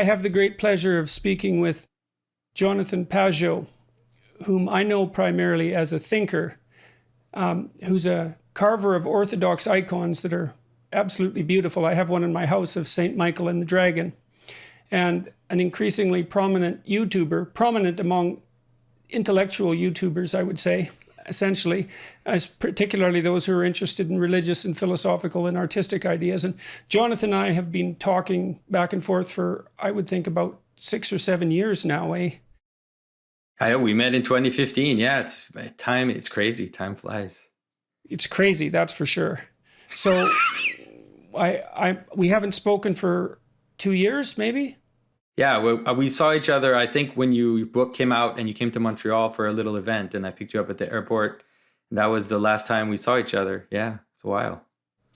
have the great pleasure of speaking with Jonathan Pageau, whom I know primarily as a thinker, who's a carver of Orthodox icons that are absolutely beautiful. I have one in my house of St. Michael and the Dragon, and an increasingly prominent YouTuber, prominent among intellectual YouTubers, I would say, essentially, as particularly those who are interested in religious and philosophical and artistic ideas. And Jonathan and I have been talking back and forth for, I would think, about 6 or 7 years now, eh? We met in 2015. Yeah, it's crazy. Time flies. It's crazy, that's for sure. So we haven't spoken for 2 years, maybe? Yeah, we saw each other, I think, when your book came out and you came to Montreal for a little event, and I picked you up at the airport. And that was the last time we saw each other. Yeah, it's a while.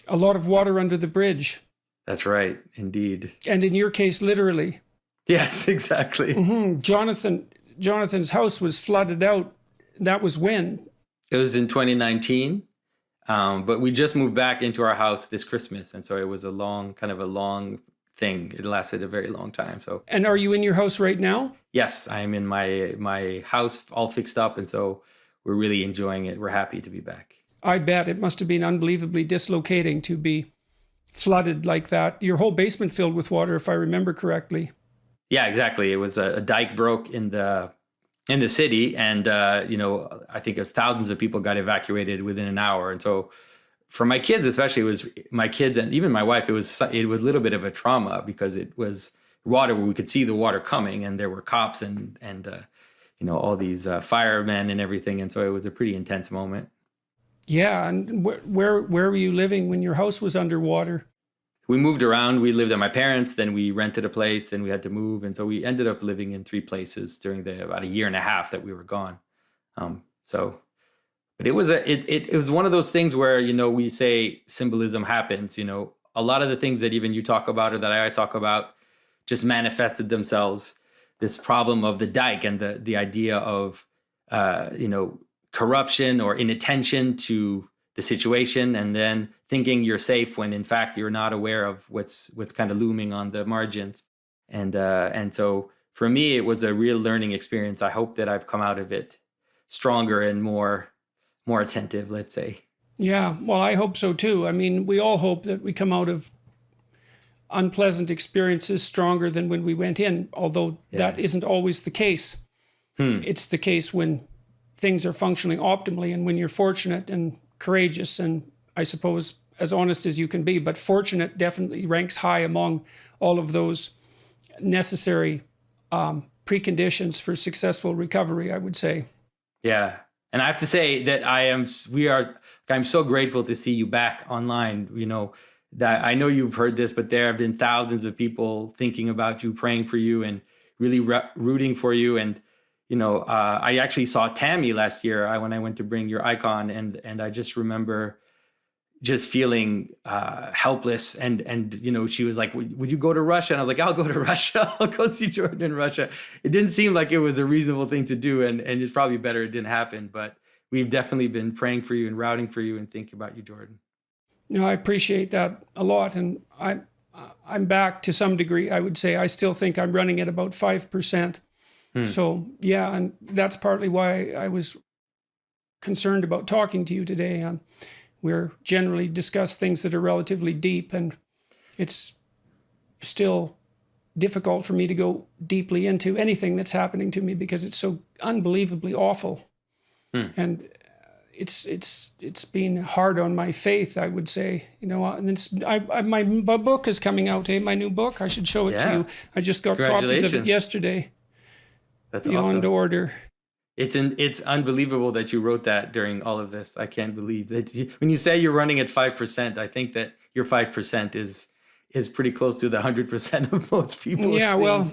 A lot of water under the bridge. That's right, indeed. And in your case, literally. Yes, exactly. Mm-hmm. Jonathan's house was flooded out. That was when? It was in 2019. But we just moved back into our house this Christmas. And so it was a long thing. It lasted a very long time. So. And are you in your house right now? Yes, I'm in my house all fixed up. And so we're really enjoying it. We're happy to be back. I bet it must have been unbelievably dislocating to be flooded like that. Your whole basement filled with water, if I remember correctly. Yeah, exactly. It was a dike broke in the city, and I think it was thousands of people got evacuated within an hour. And so, for my kids, especially, it was my kids and even my wife. It was a little bit of a trauma because it was water where we could see the water coming, and there were cops and all these firemen and everything. And so it was a pretty intense moment. Yeah, and where were you living when your house was underwater? We moved around. We lived at my parents', then we rented a place, then we had to move. And so we ended up living in 3 places during about a year and a half that we were gone. But it was one of those things where, we say symbolism happens, a lot of the things that even you talk about or that I talk about just manifested themselves. This problem of the dike and the idea of, corruption or inattention to the situation, and then thinking you're safe when in fact you're not aware of what's kind of looming on the margins. And so for me, it was a real learning experience. I hope that I've come out of it stronger and more attentive, let's say. Yeah, well, I hope so too. I mean, we all hope that we come out of unpleasant experiences stronger than when we went in, although that isn't always the case. It's the case when things are functioning optimally and when you're fortunate and courageous and, I suppose, as honest as you can be. But fortunate definitely ranks high among all of those necessary preconditions for successful recovery, I would say. Yeah. And I have to say that I'm so grateful to see you back online. That I know you've heard this, but there have been thousands of people thinking about you, praying for you, and really rooting for you. And I actually saw Tammy last year when I went to bring your icon, and I just remember just feeling helpless. And she was like, "Would you go to Russia?" And I was like, "I'll go to Russia. I'll go see Jordan in Russia." It didn't seem like it was a reasonable thing to do, and it's probably better it didn't happen. But we've definitely been praying for you and rooting for you and thinking about you, Jordan. No, I appreciate that a lot, and I'm back to some degree. I would say I still think I'm running at about 5%. So yeah, and that's partly why I was concerned about talking to you today. We're generally discuss things that are relatively deep, and it's still difficult for me to go deeply into anything that's happening to me because it's so unbelievably awful. And it's been hard on my faith, I would say, and my book is coming out, my new book. I should show it to you. I just got copies of it yesterday. That's Beyond awesome. Order. It's unbelievable that you wrote that during all of this. I can't believe that when you say you're running at 5%, I think that your 5% is pretty close to the 100% of most people. Yeah, well,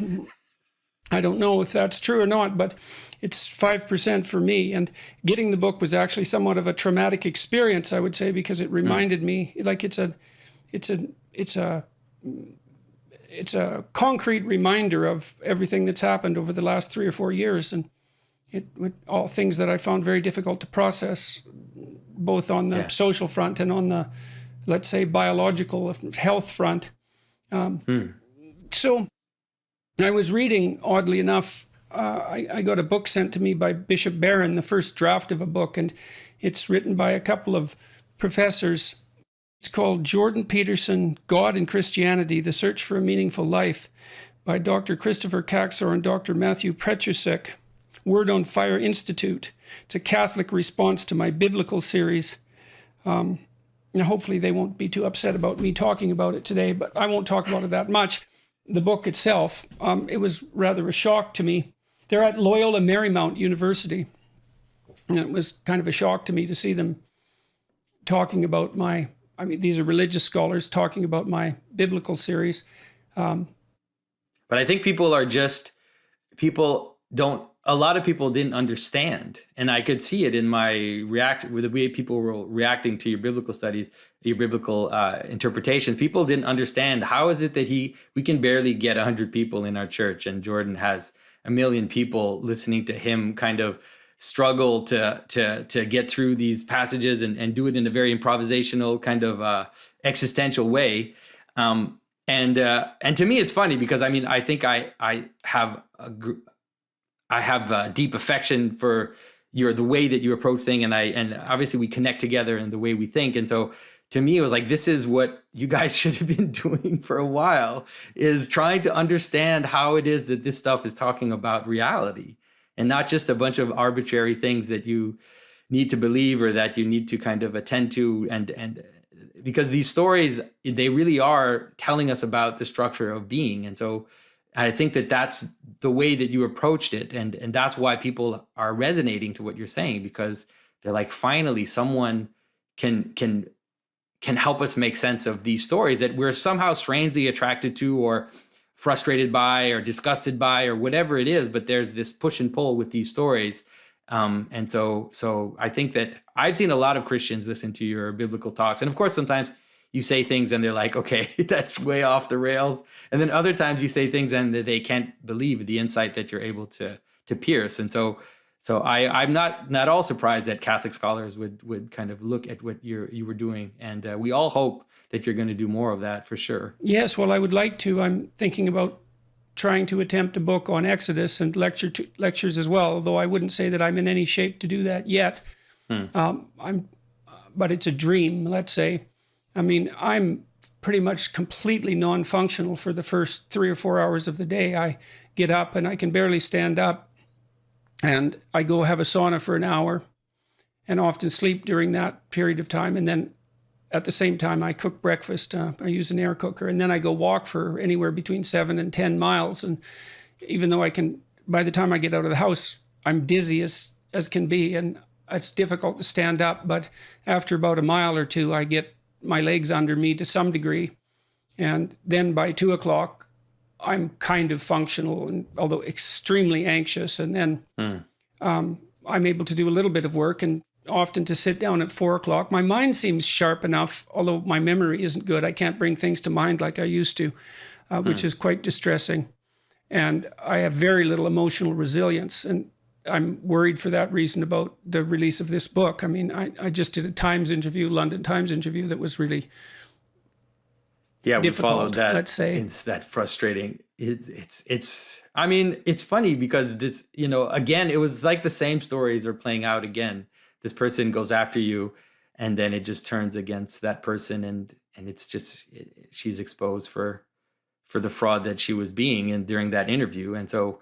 I don't know if that's true or not, but it's 5% for me. And getting the book was actually somewhat of a traumatic experience, I would say, because it reminded me, like it's a concrete reminder of everything that's happened over the last 3 or 4 years, and all things that I found very difficult to process, both on the social front and on the, let's say, biological health front. So I was reading, oddly enough, I got a book sent to me by Bishop Barron, the first draft of a book, and it's written by a couple of professors. It's called Jordan Peterson, God and Christianity, The Search for a Meaningful Life, by Dr. Christopher Caxor and Dr. Matthew Petrusek. Word on Fire Institute. It's a Catholic response to my biblical series. Now, hopefully they won't be too upset about me talking about it today, but I won't talk about it that much. The book itself, it was rather a shock to me. They're at Loyola Marymount University, and it was kind of a shock to me to see them talking about these are religious scholars talking about my biblical series. But I think a lot of people didn't understand. And I could see it in with the way people were reacting to your biblical studies, your biblical interpretations. People didn't understand, how is it that we can barely get 100 people in our church, and Jordan has 1 million people listening to him kind of struggle to get through these passages and do it in a very improvisational kind of existential way. And to me, it's funny because I think I have a deep affection for the way that you approach things, and obviously we connect together in the way we think. And so to me, it was like, this is what you guys should have been doing for a while, is trying to understand how it is that this stuff is talking about reality, and not just a bunch of arbitrary things that you need to believe or that you need to kind of attend to. And because these stories, they really are telling us about the structure of being. And so I think that that's the way that you approached it. And that's why people are resonating to what you're saying, because they're like, finally, someone can help us make sense of these stories that we're somehow strangely attracted to, or frustrated by, or disgusted by, or whatever it is. But there's this push and pull with these stories. And so I think that I've seen a lot of Christians listen to your biblical talks. And of course, sometimes you say things and they're like, okay, that's way off the rails. And then other times you say things and they can't believe the insight that you're able to pierce. And so I'm not at all surprised that Catholic scholars would kind of look at what you were doing. And we all hope that you're going to do more of that, for sure. Yes, well, I would like to. I'm thinking about trying to attempt a book on Exodus and lectures as well, although I wouldn't say that I'm in any shape to do that yet. But it's a dream, let's say. I'm pretty much completely non-functional for the first 3 or 4 hours of the day. I get up and I can barely stand up, and I go have a sauna for an hour and often sleep during that period of time. And then at the same time, I cook breakfast. I use an air cooker, and then I go walk for anywhere between 7 and 10 miles. And even though by the time I get out of the house, I'm dizzy as can be, and it's difficult to stand up. But after about a mile or two, I get my legs under me to some degree. And then by 2 o'clock, I'm kind of functional, and although extremely anxious. And then I'm able to do a little bit of work, and often to sit down at 4 o'clock. My mind seems sharp enough, although my memory isn't good. I can't bring things to mind like I used to, which is quite distressing. And I have very little emotional resilience. And I'm worried for that reason about the release of this book. I just did a London Times interview that was really difficult, we followed that. Let's say it's that frustrating. It's funny because this, again, it was like the same stories are playing out again. This person goes after you, and then it just turns against that person, and it's just she's exposed for the fraud that she was being in during that interview. And so,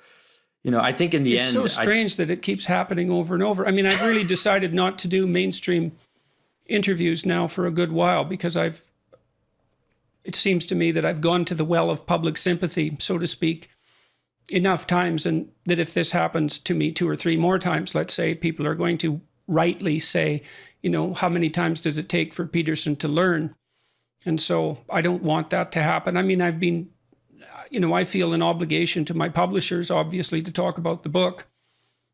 I think in the end, it's so strange that it keeps happening over and over. I've really decided not to do mainstream interviews now for a good while, because it seems to me that I've gone to the well of public sympathy, so to speak, enough times, and that if this happens to me 2 or 3 more times, let's say, people are going to rightly say, how many times does it take for Peterson to learn? And so I don't want that to happen. I've been, I feel an obligation to my publishers, obviously, to talk about the book.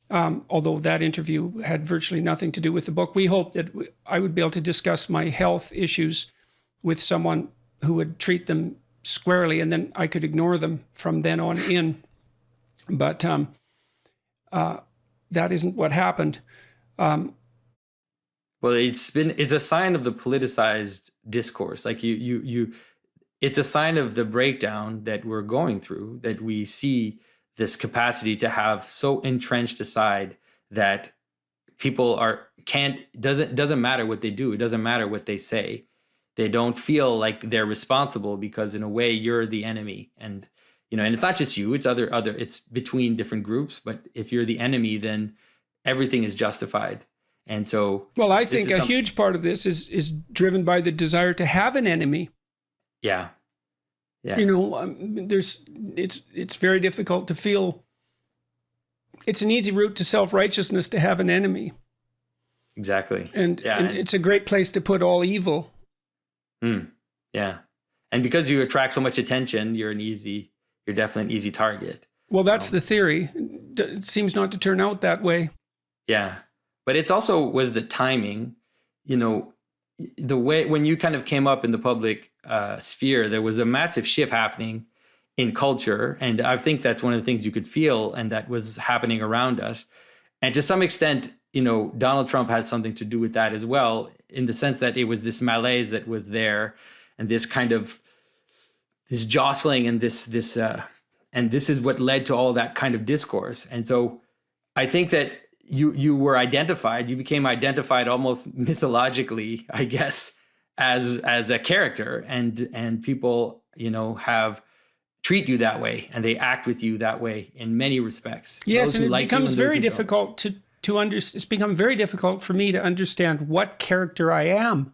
Although that interview had virtually nothing to do with the book. We hope that I would be able to discuss my health issues with someone who would treat them squarely, and then I could ignore them from then on in. But that isn't what happened. Well, it's a sign of the politicized discourse. Like it's a sign of the breakdown that we're going through, that we see this capacity to have so entrenched aside that people doesn't matter what they do. It doesn't matter what they say. They don't feel like they're responsible because in a way you're the enemy. And, and it's not just you, it's it's between different groups. But if you're the enemy, then everything is justified. And so, well, I think a huge part of this is driven by the desire to have an enemy. Yeah. Yeah. It's very difficult to feel. It's an easy route to self-righteousness to have an enemy. Exactly. And it's a great place to put all evil. Yeah. And because you attract so much attention, you're definitely an easy target. Well, that's the theory. It seems not to turn out that way. Yeah. But it's also was the timing, the way when you kind of came up in the public sphere, there was a massive shift happening in culture. And I think that's one of the things you could feel, and that was happening around us. And to some extent, Donald Trump had something to do with that as well, in the sense that it was this malaise that was there, and this kind of this jostling, and this is what led to all that kind of discourse. And so I think that you became identified almost mythologically, I guess, as a character, and people, treat you that way, and they act with you that way in many respects. Yes, and it becomes very difficult it's become very difficult for me to understand what character I am.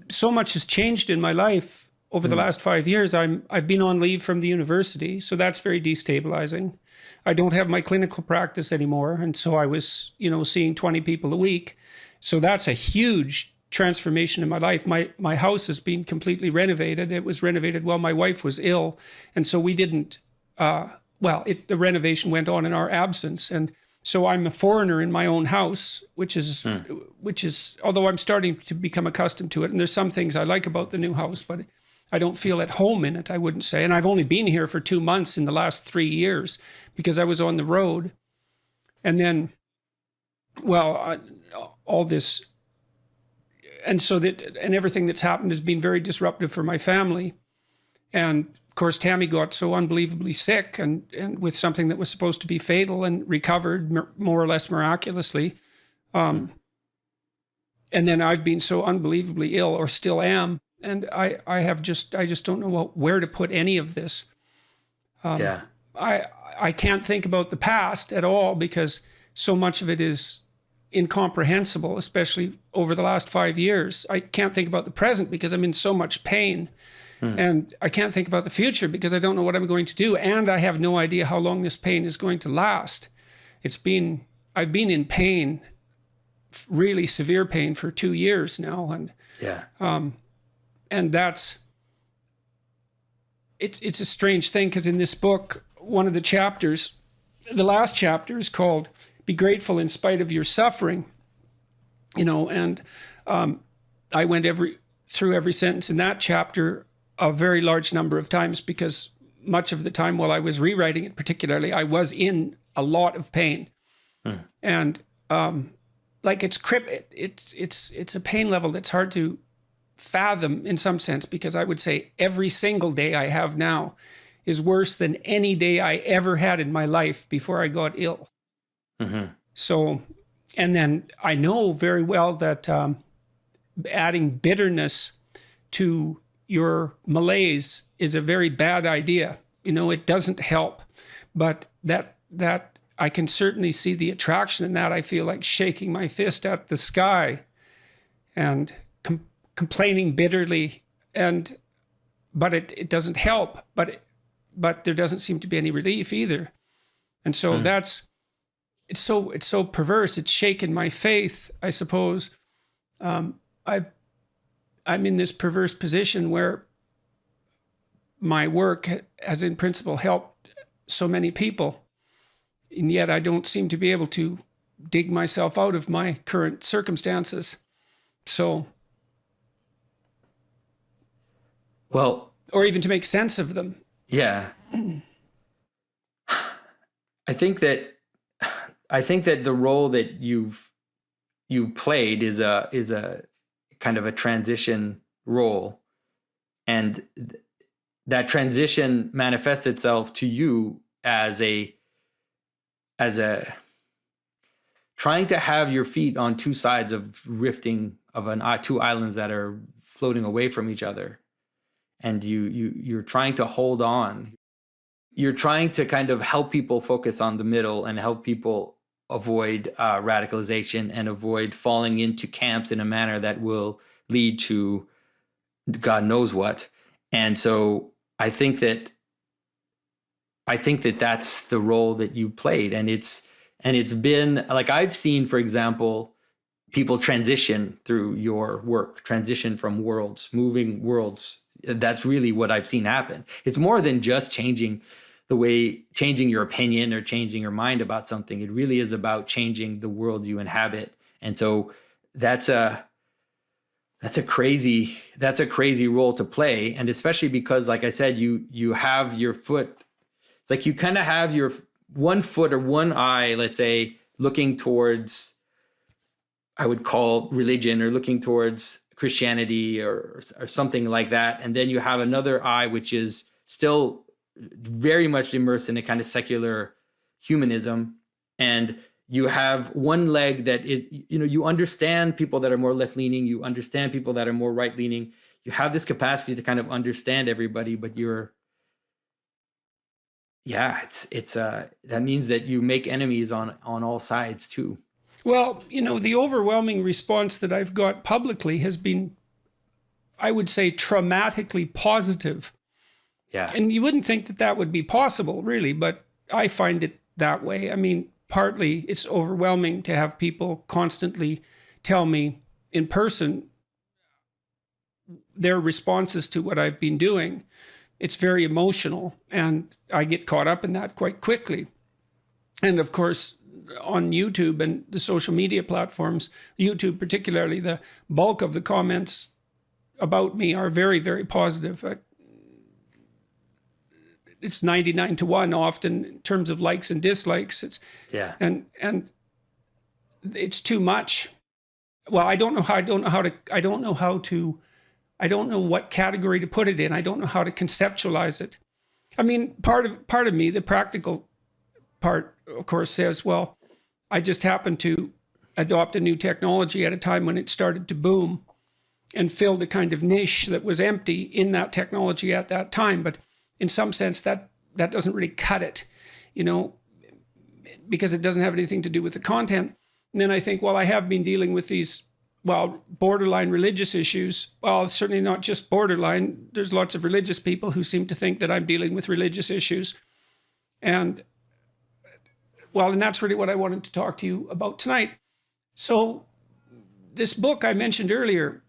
So much has changed in my life over the last 5 years. I've been on leave from the university, so that's very destabilizing. I don't have my clinical practice anymore, and so I was, seeing 20 people a week. So that's a huge transformation in my life. My house has been completely renovated. It was renovated while my wife was ill, and so we didn't. The renovation went on in our absence, and so I'm a foreigner in my own house, which is although I'm starting to become accustomed to it, and there's some things I like about the new house, but I don't feel at home in it, I wouldn't say. And I've only been here for 2 months in the last 3 years because I was on the road. And then, all this, and everything that's happened has been very disruptive for my family. And of course, Tammy got so unbelievably sick and with something that was supposed to be fatal, and recovered more or less miraculously. And then I've been so unbelievably ill, or still am. And I just don't know where to put any of this. I can't think about the past at all because so much of it is incomprehensible, especially over the last 5 years. I can't think about the present because I'm in so much pain. And I can't think about the future because I don't know what I'm going to do. And I have no idea how long this pain is going to last. I've been in pain, really severe pain, for 2 years now. And it's a strange thing because in this book, one of the chapters, the last chapter, is called "Be Grateful in Spite of Your Suffering." And I went through every sentence in that chapter a very large number of times because much of the time while I was rewriting it, particularly, I was in a lot of pain. And it's a pain level that's hard to fathom in some sense, because I would say every single day I have now is worse than any day I ever had in my life before I got ill. So, and then I know very well that adding bitterness to your malaise is a very bad idea. It doesn't help, but that I can certainly see the attraction in that. I feel like shaking my fist at the sky and complaining bitterly, but it doesn't help. But there doesn't seem to be any relief either, and so it's so perverse. It's shaken my faith, I suppose. I'm in this perverse position where my work has, in principle, helped so many people, and yet I don't seem to be able to dig myself out of my current circumstances. So, or even to make sense of them. Yeah. I think that the role that you've played is a kind of a transition role. And that transition manifests itself to you as a trying to have your feet on two sides of rifting of two islands that are floating away from each other. And you're trying to hold on. You're trying to kind of help people focus on the middle and help people avoid radicalization and avoid falling into camps in a manner that will lead to God knows what. And so I think that that's the role that you played. And it's been like, I've seen, for example, people transition through your work, transition from worlds, moving worlds. That's really what I've seen happen. It's more than just changing your opinion or changing your mind about something. It really is about changing the world you inhabit. And so that's a crazy role to play. And especially because, like I said, you have your foot, it's like you kind of have your one foot or one eye, let's say, looking towards, I would call religion, or looking towards Christianity or something like that. And then you have another eye, which is still very much immersed in a kind of secular humanism. And you have one leg that is, you understand people that are more left-leaning, you understand people that are more right-leaning. You have this capacity to kind of understand everybody, but that means that you make enemies on all sides too. Well, the overwhelming response that I've got publicly has been, I would say, traumatically positive. Yeah. And you wouldn't think that would be possible, really, but I find it that way. I mean, partly it's overwhelming to have people constantly tell me in person their responses to what I've been doing. It's very emotional, and I get caught up in that quite quickly. And of course, on YouTube and the social media platforms, YouTube particularly, the bulk of the comments about me are very, very positive. It's 99-1 often in terms of likes and dislikes. And it's too much. Well, I don't know what category to put it in. I don't know how to conceptualize it. I mean, part of me, the practical part, of course, says, well, I just happened to adopt a new technology at a time when it started to boom and filled a kind of niche that was empty in that technology at that time. But in some sense, that doesn't really cut it, because it doesn't have anything to do with the content. And then I think, well, I have been dealing with these, borderline religious issues. Well, certainly not just borderline. There's lots of religious people who seem to think that I'm dealing with religious issues. And that's really what I wanted to talk to you about tonight. So this book I mentioned earlier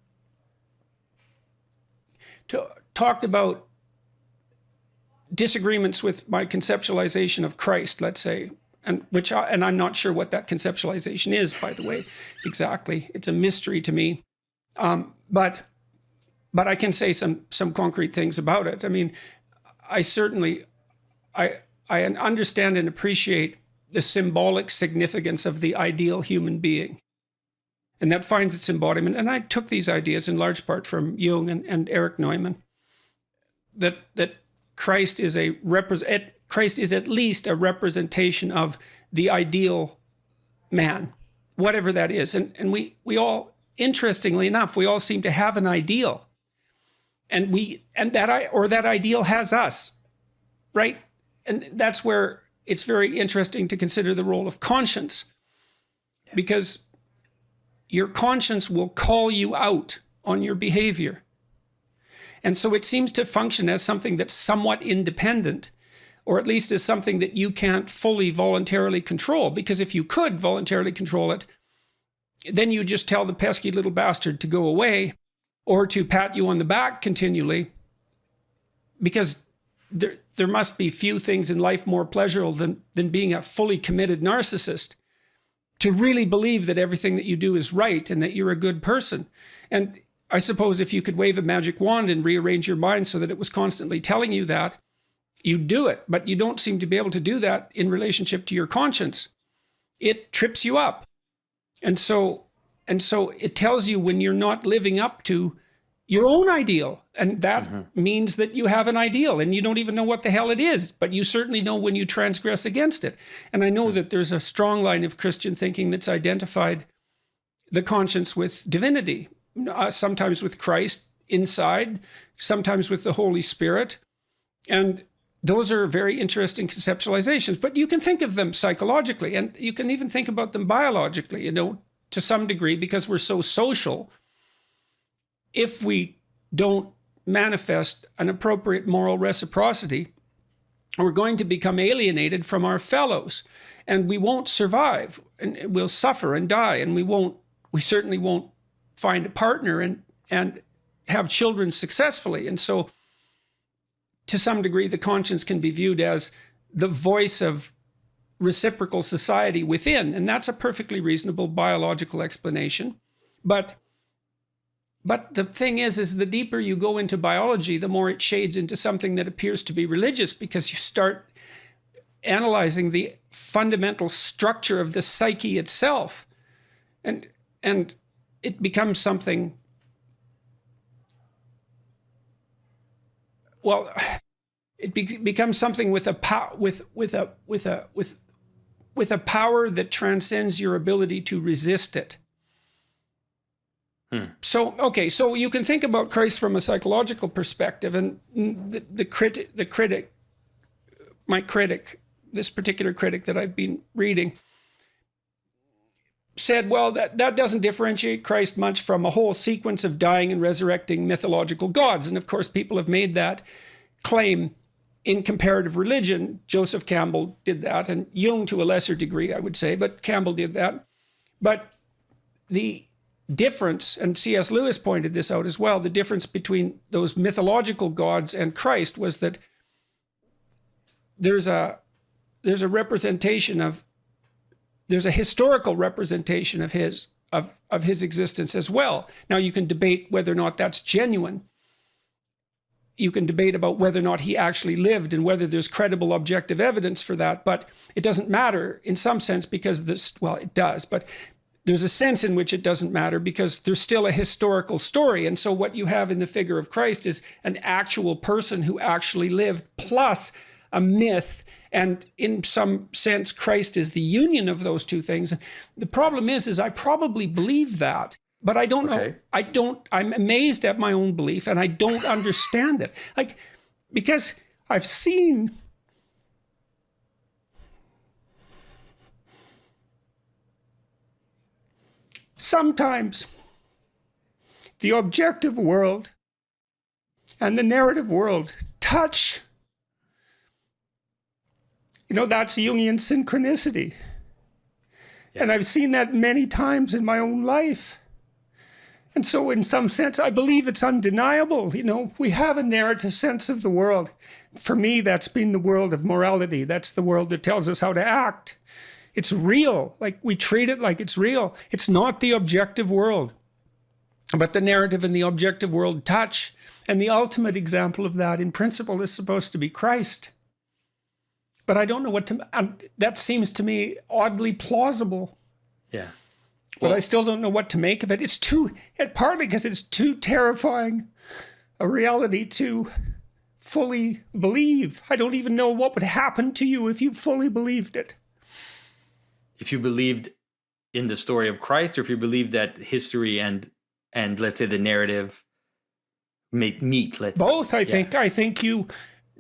talked about disagreements with my conceptualization of Christ, let's say, and I'm not sure what that conceptualization is, by the way, exactly. It's a mystery to me. But I can say some concrete things about it. I mean, I understand and appreciate the symbolic significance of the ideal human being. And that finds its embodiment. And I took these ideas in large part from Jung and Erich Neumann, that Christ is at least a representation of the ideal man, whatever that is. And we all, interestingly enough, we all seem to have an ideal. And that ideal has us, right? And that's where it's very interesting to consider the role of conscience, because your conscience will call you out on your behavior. And so it seems to function as something that's somewhat independent, or at least as something that you can't fully voluntarily control. Because if you could voluntarily control it, then you just tell the pesky little bastard to go away, or to pat you on the back continually, because there must be few things in life more pleasurable than being a fully committed narcissist, to really believe that everything that you do is right and that you're a good person. And I suppose if you could wave a magic wand and rearrange your mind so that it was constantly telling you that, you'd do it. But you don't seem to be able to do that in relationship to your conscience. It trips you up. And so And so it tells you when you're not living up to your own ideal. And that means that you have an ideal and you don't even know what the hell it is, but you certainly know when you transgress against it. And I know that there's a strong line of Christian thinking that's identified the conscience with divinity, sometimes with Christ inside, sometimes with the Holy Spirit. And those are very interesting conceptualizations, but you can think of them psychologically, and you can even think about them biologically, you know, to some degree, because we're so social. If we don't manifest an appropriate moral reciprocity, we're going to become alienated from our fellows, and we won't survive, and we'll suffer and die, and we certainly won't find a partner and have children successfully. And so to some degree, the conscience can be viewed as the voice of reciprocal society within, and that's a perfectly reasonable biological explanation. But the thing is the deeper you go into biology, the more it shades into something that appears to be religious, because you start analyzing the fundamental structure of the psyche itself, and it becomes something. Well, it becomes something with a power that transcends your ability to resist it. So you can think about Christ from a psychological perspective, and the critic, my critic, this particular critic that I've been reading, said, well, that doesn't differentiate Christ much from a whole sequence of dying and resurrecting mythological gods. And of course, people have made that claim in comparative religion. Joseph Campbell did that, and Jung to a lesser degree, I would say, but Campbell did that. But the difference, and C.S. Lewis pointed this out as well, the difference between those mythological gods and Christ was that there's a representation of, there's a historical representation of his existence as well. Now, you can debate whether or not that's genuine. You can debate about whether or not he actually lived and whether there's credible objective evidence for that, but it doesn't matter in some sense because it does, but there's a sense in which it doesn't matter because there's still a historical story. And so what you have in the figure of Christ is an actual person who actually lived, plus a myth. And in some sense, Christ is the union of those two things. The problem is I probably believe that, but I don't know. I'm amazed at my own belief, and I don't understand it. Because I've seen sometimes the objective world and the narrative world touch. That's Jungian synchronicity. Yeah. And I've seen that many times in my own life. And so in some sense, I believe it's undeniable. We have a narrative sense of the world. For me, that's been the world of morality. That's the world that tells us how to act. It's real. We treat it like it's real. It's not the objective world. But the narrative and the objective world touch. And the ultimate example of that, in principle, is supposed to be Christ. But I don't know that seems to me oddly plausible. Yeah. But I still don't know what to make of it. Partly because it's too terrifying a reality to fully believe. I don't even know what would happen to you if you fully believed it. If you believed in the story of Christ, or if you believed that history and let's say the narrative meet, both, I think you,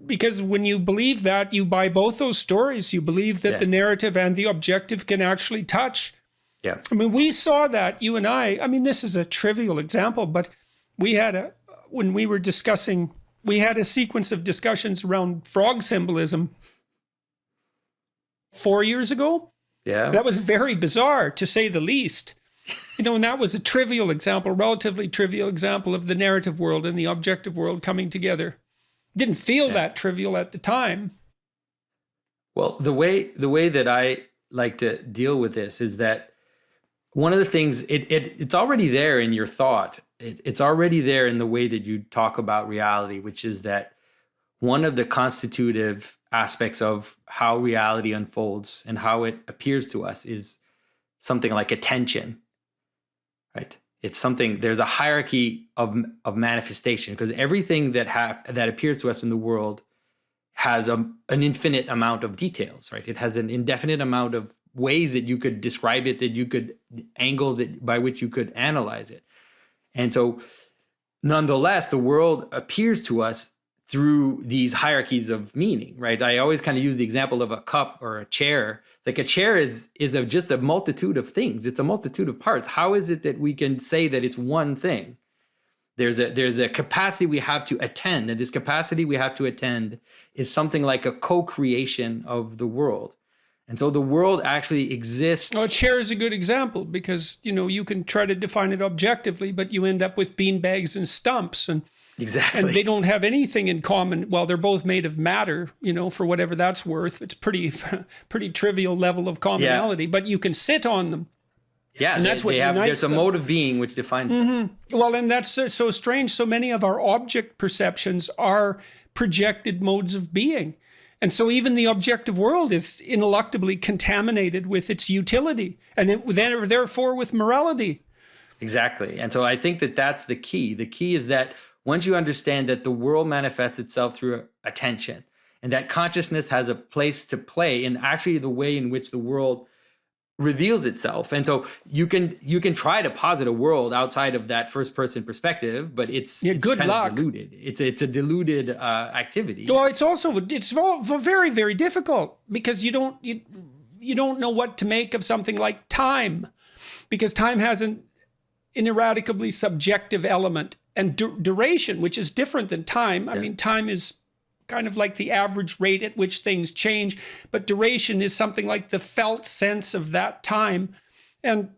because when you believe that, you buy both those stories. You believe that the narrative and the objective can actually touch. Yeah. I mean, we saw that, you and I mean, this is a trivial example, but when we were discussing, we had a sequence of discussions around frog symbolism 4 years ago. Yeah. That was very bizarre, to say the least. And that was a trivial example, relatively trivial example of the narrative world and the objective world coming together. Didn't feel that trivial at the time. Well, the way that I like to deal with this is that one of the things, it's already there in your thought. It's already there in the way that you talk about reality, which is that one of the constitutive aspects of how reality unfolds and how it appears to us is something like attention. right? It's something, there's a hierarchy of manifestation, because everything that appears to us in the world has an infinite amount of details, right? It has an indefinite amount of ways that you could describe it, that you could, angles by which you could analyze it. And so nonetheless, the world appears to us through these hierarchies of meaning, right? I always kind of use the example of a cup or a chair. Like a chair is just a multitude of things. It's a multitude of parts. How is it that we can say that it's one thing? There's a capacity we have to attend, and this capacity we have to attend is something like a co-creation of the world. And so the world actually exists. Well, a chair is a good example because, you can try to define it objectively, but you end up with beanbags and stumps, and exactly, and they don't have anything in common. Well, they're both made of matter, for whatever that's worth. It's pretty trivial level of commonality, but you can sit on them. Yeah, and that's what unites there's a mode of being which defines them. Well, and that's so strange. So many of our object perceptions are projected modes of being. And so even the objective world is ineluctably contaminated with its utility, and therefore with morality. Exactly. And so I think that that's the key. The key is that once you understand that the world manifests itself through attention, and that consciousness has a place to play in actually the way in which the world reveals itself. And so you can try to posit a world outside of that first person perspective, but it's good kind luck. of diluted. It's a diluted activity. Well, it's very, very difficult because you don't know what to make of something like time, because time has an ineradicably subjective element, and duration, which is different than time. Yeah. I mean, time is kind of like the average rate at which things change, but duration is something like the felt sense of that time. And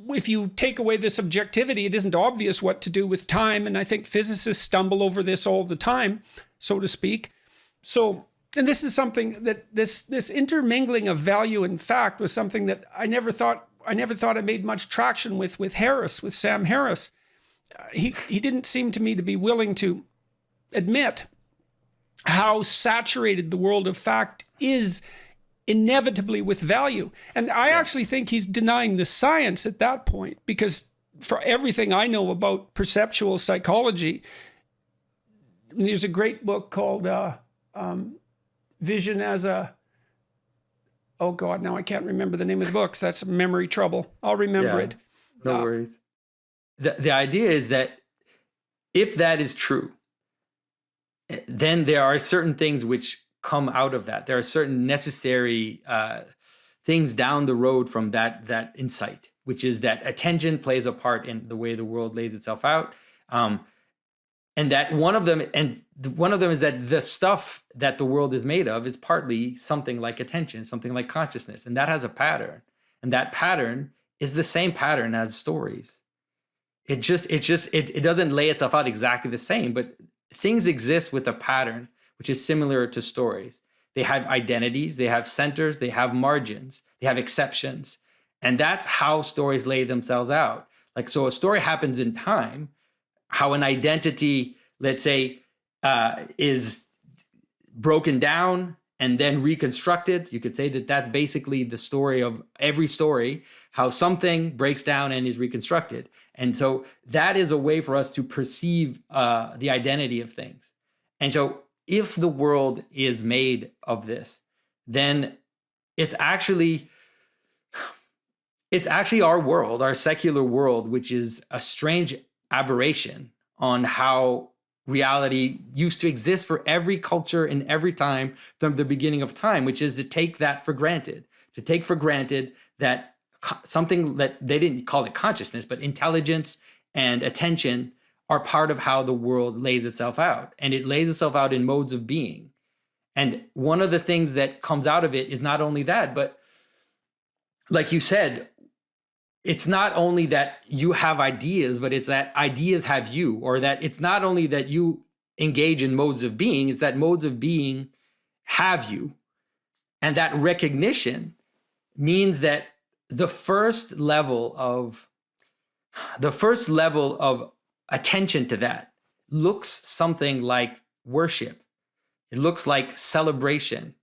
if you take away this objectivity, it isn't obvious what to do with time. And I think physicists stumble over this all the time, so to speak. So, and this is something that this intermingling of value and fact was something that I never thought I made much traction with Sam Harris. He didn't seem to me to be willing to admit how saturated the world of fact is inevitably with value. And I actually think he's denying the science at that point, because for everything I know about perceptual psychology, there's a great book called Vision as a... Oh God, now I can't remember the name of the books. That's memory trouble. I'll remember it. No worries. The idea is that if that is true, then there are certain things which come out of that. There are certain necessary things down the road from that insight, which is that attention plays a part in the way the world lays itself out. And that one of them is that the stuff that the world is made of is partly something like attention, something like consciousness, and that has a pattern. And that pattern is the same pattern as stories. It doesn't lay itself out exactly the same, but things exist with a pattern which is similar to stories. They have identities, they have centers, they have margins, they have exceptions. And that's how stories lay themselves out. Like, so a story happens in time, how an identity, let's say, is broken down and then reconstructed. You could say that that's basically the story of every story, how something breaks down and is reconstructed. And so that is a way for us to perceive the identity of things. And so if the world is made of this, then it's actually our world, our secular world, which is a strange aberration on how reality used to exist for every culture in every time from the beginning of time, which is to take that for granted, that something that they didn't call it consciousness, but intelligence and attention are part of how the world lays itself out. And it lays itself out in modes of being. And one of the things that comes out of it is not only that, but like you said, it's not only that you have ideas, but it's that ideas have you, or that it's not only that you engage in modes of being, it's that modes of being have you. And that recognition means that the first level of attention to that looks something like worship. It looks like celebration.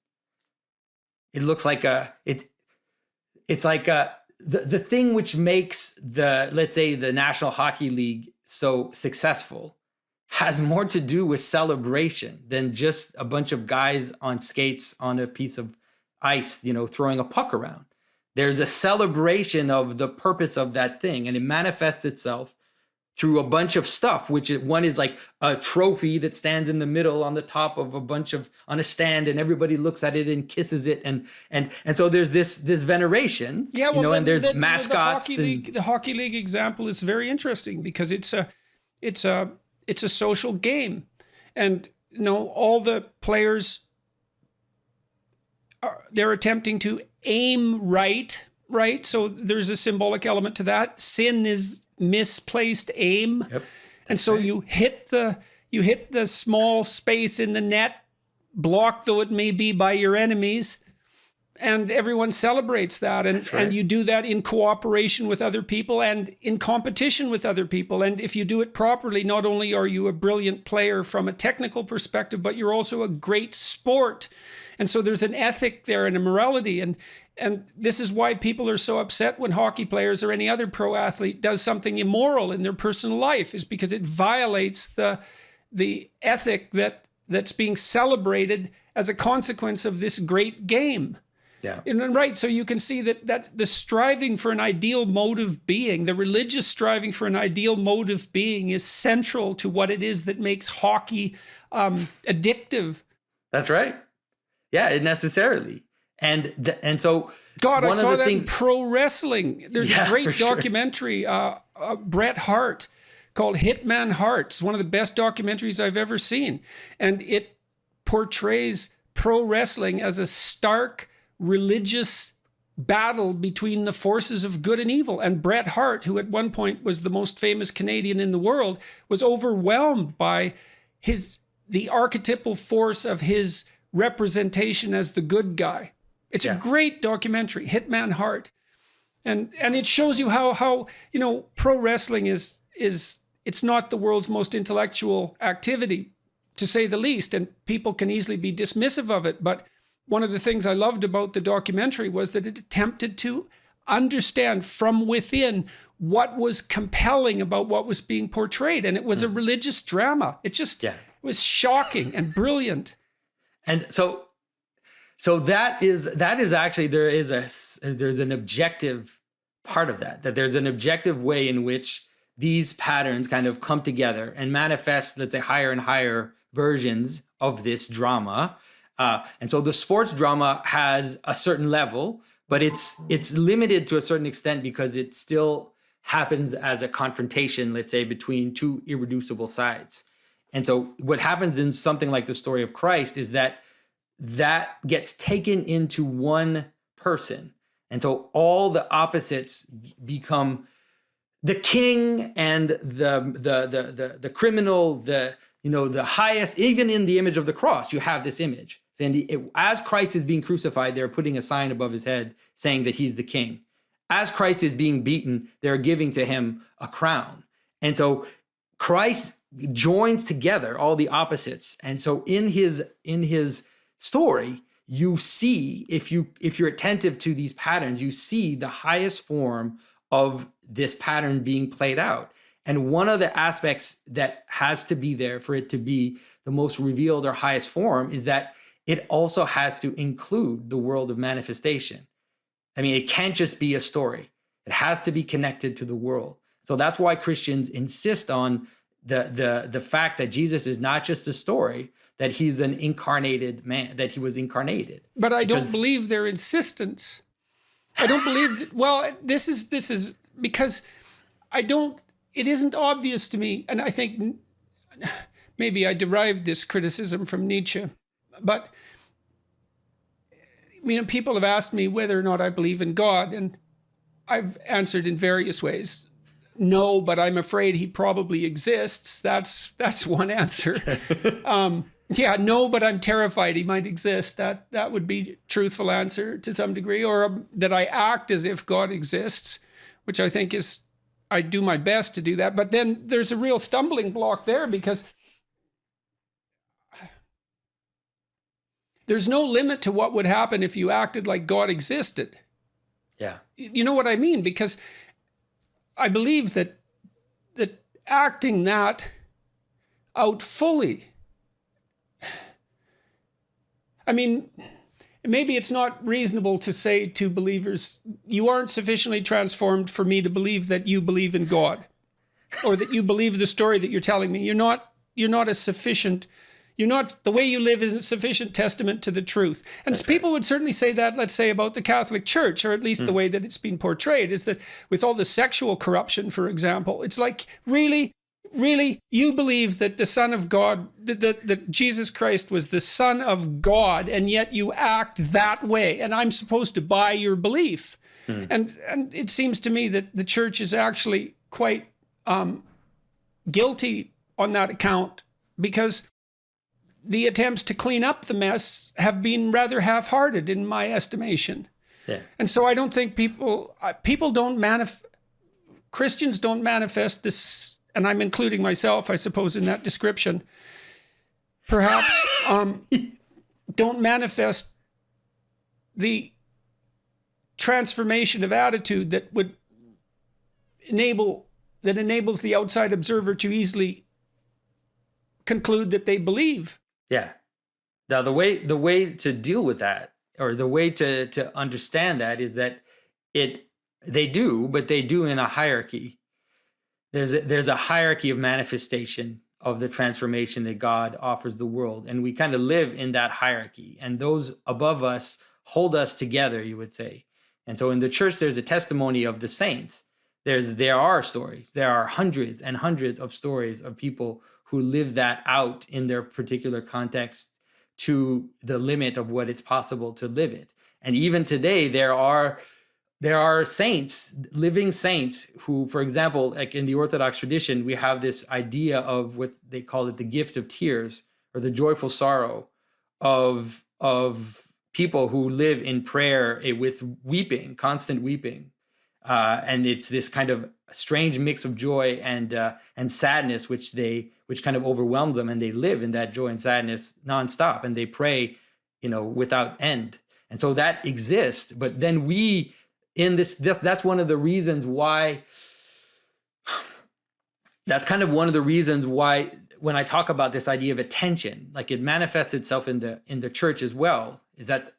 It looks like the thing which makes let's say the National Hockey League so successful has more to do with celebration than just a bunch of guys on skates on a piece of ice, throwing a puck around. There's a celebration of the purpose of that thing, and it manifests itself through a bunch of stuff, one is like a trophy that stands in the middle on the top of on a stand, and everybody looks at it and kisses it. And so there's this veneration, and there's mascots. The Hockey League example is very interesting because it's a social game, and all the players they're attempting to aim right. So there's a symbolic element to that. Sin is misplaced aim. Yep. And so you hit the small space in the net, blocked though it may be by your enemies, and everyone celebrates that. And you do that in cooperation with other people and in competition with other people. And if you do it properly, not only are you a brilliant player from a technical perspective, but you're also a great sport. And so there's an ethic there and a morality. And this is why people are so upset when hockey players or any other pro athlete does something immoral in their personal life, is because it violates the ethic that's being celebrated as a consequence of this great game. Yeah. And right. So you can see that the striving for an ideal mode of being, the religious striving for an ideal mode of being, is central to what it is that makes hockey addictive. That's right. Yeah, necessarily. And so God, I saw that in pro wrestling. There's a great documentary, Bret Hart, called Hitman Hart. It's one of the best documentaries I've ever seen. And it portrays pro wrestling as a stark religious battle between the forces of good and evil. And Bret Hart, who at one point was the most famous Canadian in the world, was overwhelmed by the archetypal force of his representation as the good guy. It's a great documentary, Hitman Hart. And it shows you how pro wrestling is it's not the world's most intellectual activity, to say the least, and people can easily be dismissive of it. But one of the things I loved about the documentary was that it attempted to understand from within what was compelling about what was being portrayed. And it was a religious drama. It was shocking and brilliant. And so that is actually, there's an objective part of that there's an objective way in which these patterns kind of come together and manifest, let's say, higher and higher versions of this drama. And so the sports drama has a certain level, but it's limited to a certain extent because it still happens as a confrontation, let's say, between two irreducible sides. And so what happens in something like the story of Christ is that gets taken into one person. And so all the opposites become the king and the criminal, the highest. Even in the image of the cross, you have this image. And as Christ is being crucified, they're putting a sign above his head saying that he's the king. As Christ is being beaten, they're giving to him a crown. And so Christ joins together all the opposites. And so in his story, you see, if you're attentive to these patterns, you see the highest form of this pattern being played out. And one of the aspects that has to be there for it to be the most revealed or highest form is that it also has to include the world of manifestation. I mean, it can't just be a story. It has to be connected to the world. So that's why Christians insist on the fact that Jesus is not just a story, that he's an incarnated man, that he was incarnated. But I don't believe their insistence. I don't believe this is because it isn't obvious to me. And I think maybe I derived this criticism from Nietzsche, but people have asked me whether or not I believe in God, and I've answered in various ways. No, but I'm afraid he probably exists. That's one answer. No, but I'm terrified he might exist. That would be a truthful answer to some degree, or that I act as if God exists, which I think is, I do my best to do that. But then there's a real stumbling block there, because there's no limit to what would happen if you acted like God existed. Yeah. You know what I mean? Because I believe that acting that out fully, I mean, maybe it's not reasonable to say to believers, you aren't sufficiently transformed for me to believe that you believe in God, or that you believe the story that you're telling me. You're not a sufficient, the way you live isn't sufficient testament to the truth. And people would certainly say that, let's say, about the Catholic Church, or at least the way that it's been portrayed, is that with all the sexual corruption, for example, it's like, really, you believe that the Son of God, that Jesus Christ was the Son of God, and yet you act that way, and I'm supposed to buy your belief. And it seems to me that the church is actually quite guilty on that account, because the attempts to clean up the mess have been rather half-hearted in my estimation. Yeah. And so I don't think Christians don't manifest this, and I'm including myself, I suppose, in that description, perhaps, don't manifest the transformation of attitude that enables the outside observer to easily conclude that they believe. Yeah. Now the way to deal with that, or the way to understand that, is that they do in a hierarchy. There's a hierarchy of manifestation of the transformation that God offers the world, and we kind of live in that hierarchy, and those above us hold us together, you would say. And so in the church, there's a testimony of the saints. There are stories. There are hundreds and hundreds of stories of people who live that out in their particular context to the limit of what it's possible to live it. And even today, there are saints, living saints, who, for example, like in the Orthodox tradition, we have this idea of what they call it, the gift of tears, or the joyful sorrow of people who live in prayer with weeping, constant weeping. And it's this kind of strange mix of joy and sadness, which kind of overwhelm them, and they live in that joy and sadness nonstop, and they pray, without end. And so that exists. But then that's one of the reasons why. That's kind of one of the reasons why, when I talk about this idea of attention, like it manifests itself in the church as well, is that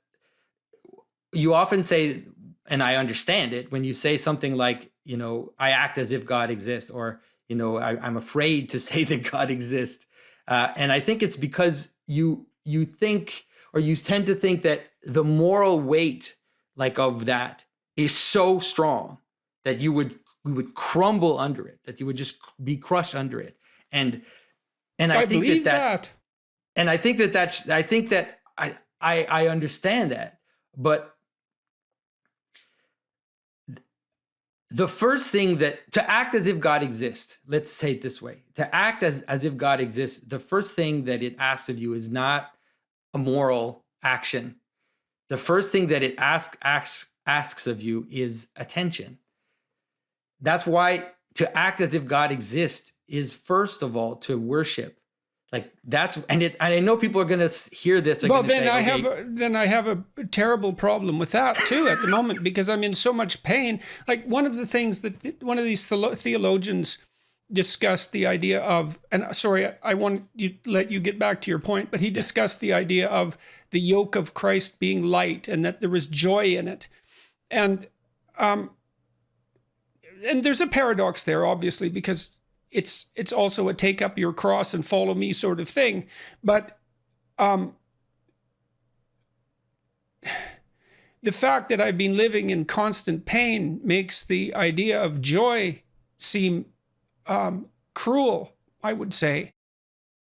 you often say, and I understand it, when you say something like, I act as if God exists, or, I'm afraid to say that God exists. And I think it's because you think, or you tend to think, that the moral weight of that is so strong that we would crumble under it, that you would just be crushed under it. And I think believe that. And I think I understand that, but the first thing to act as if God exists, let's say it this way, to act as if God exists, the first thing that it asks of you is not a moral action. The first thing that it asks of you is attention. That's why to act as if God exists is, first of all, to worship. And I know people are going to hear this. Well, then I have a terrible problem with that too at the moment, because I'm in so much pain. Like, one of the things that one of these theologians discussed the idea of, and sorry, I want to let you get back to your point, but he discussed the idea of the yoke of Christ being light, and that there was joy in it. And there's a paradox there, obviously, because it's also a take up your cross and follow me sort of thing. But the fact that I've been living in constant pain makes the idea of joy seem cruel, I would say.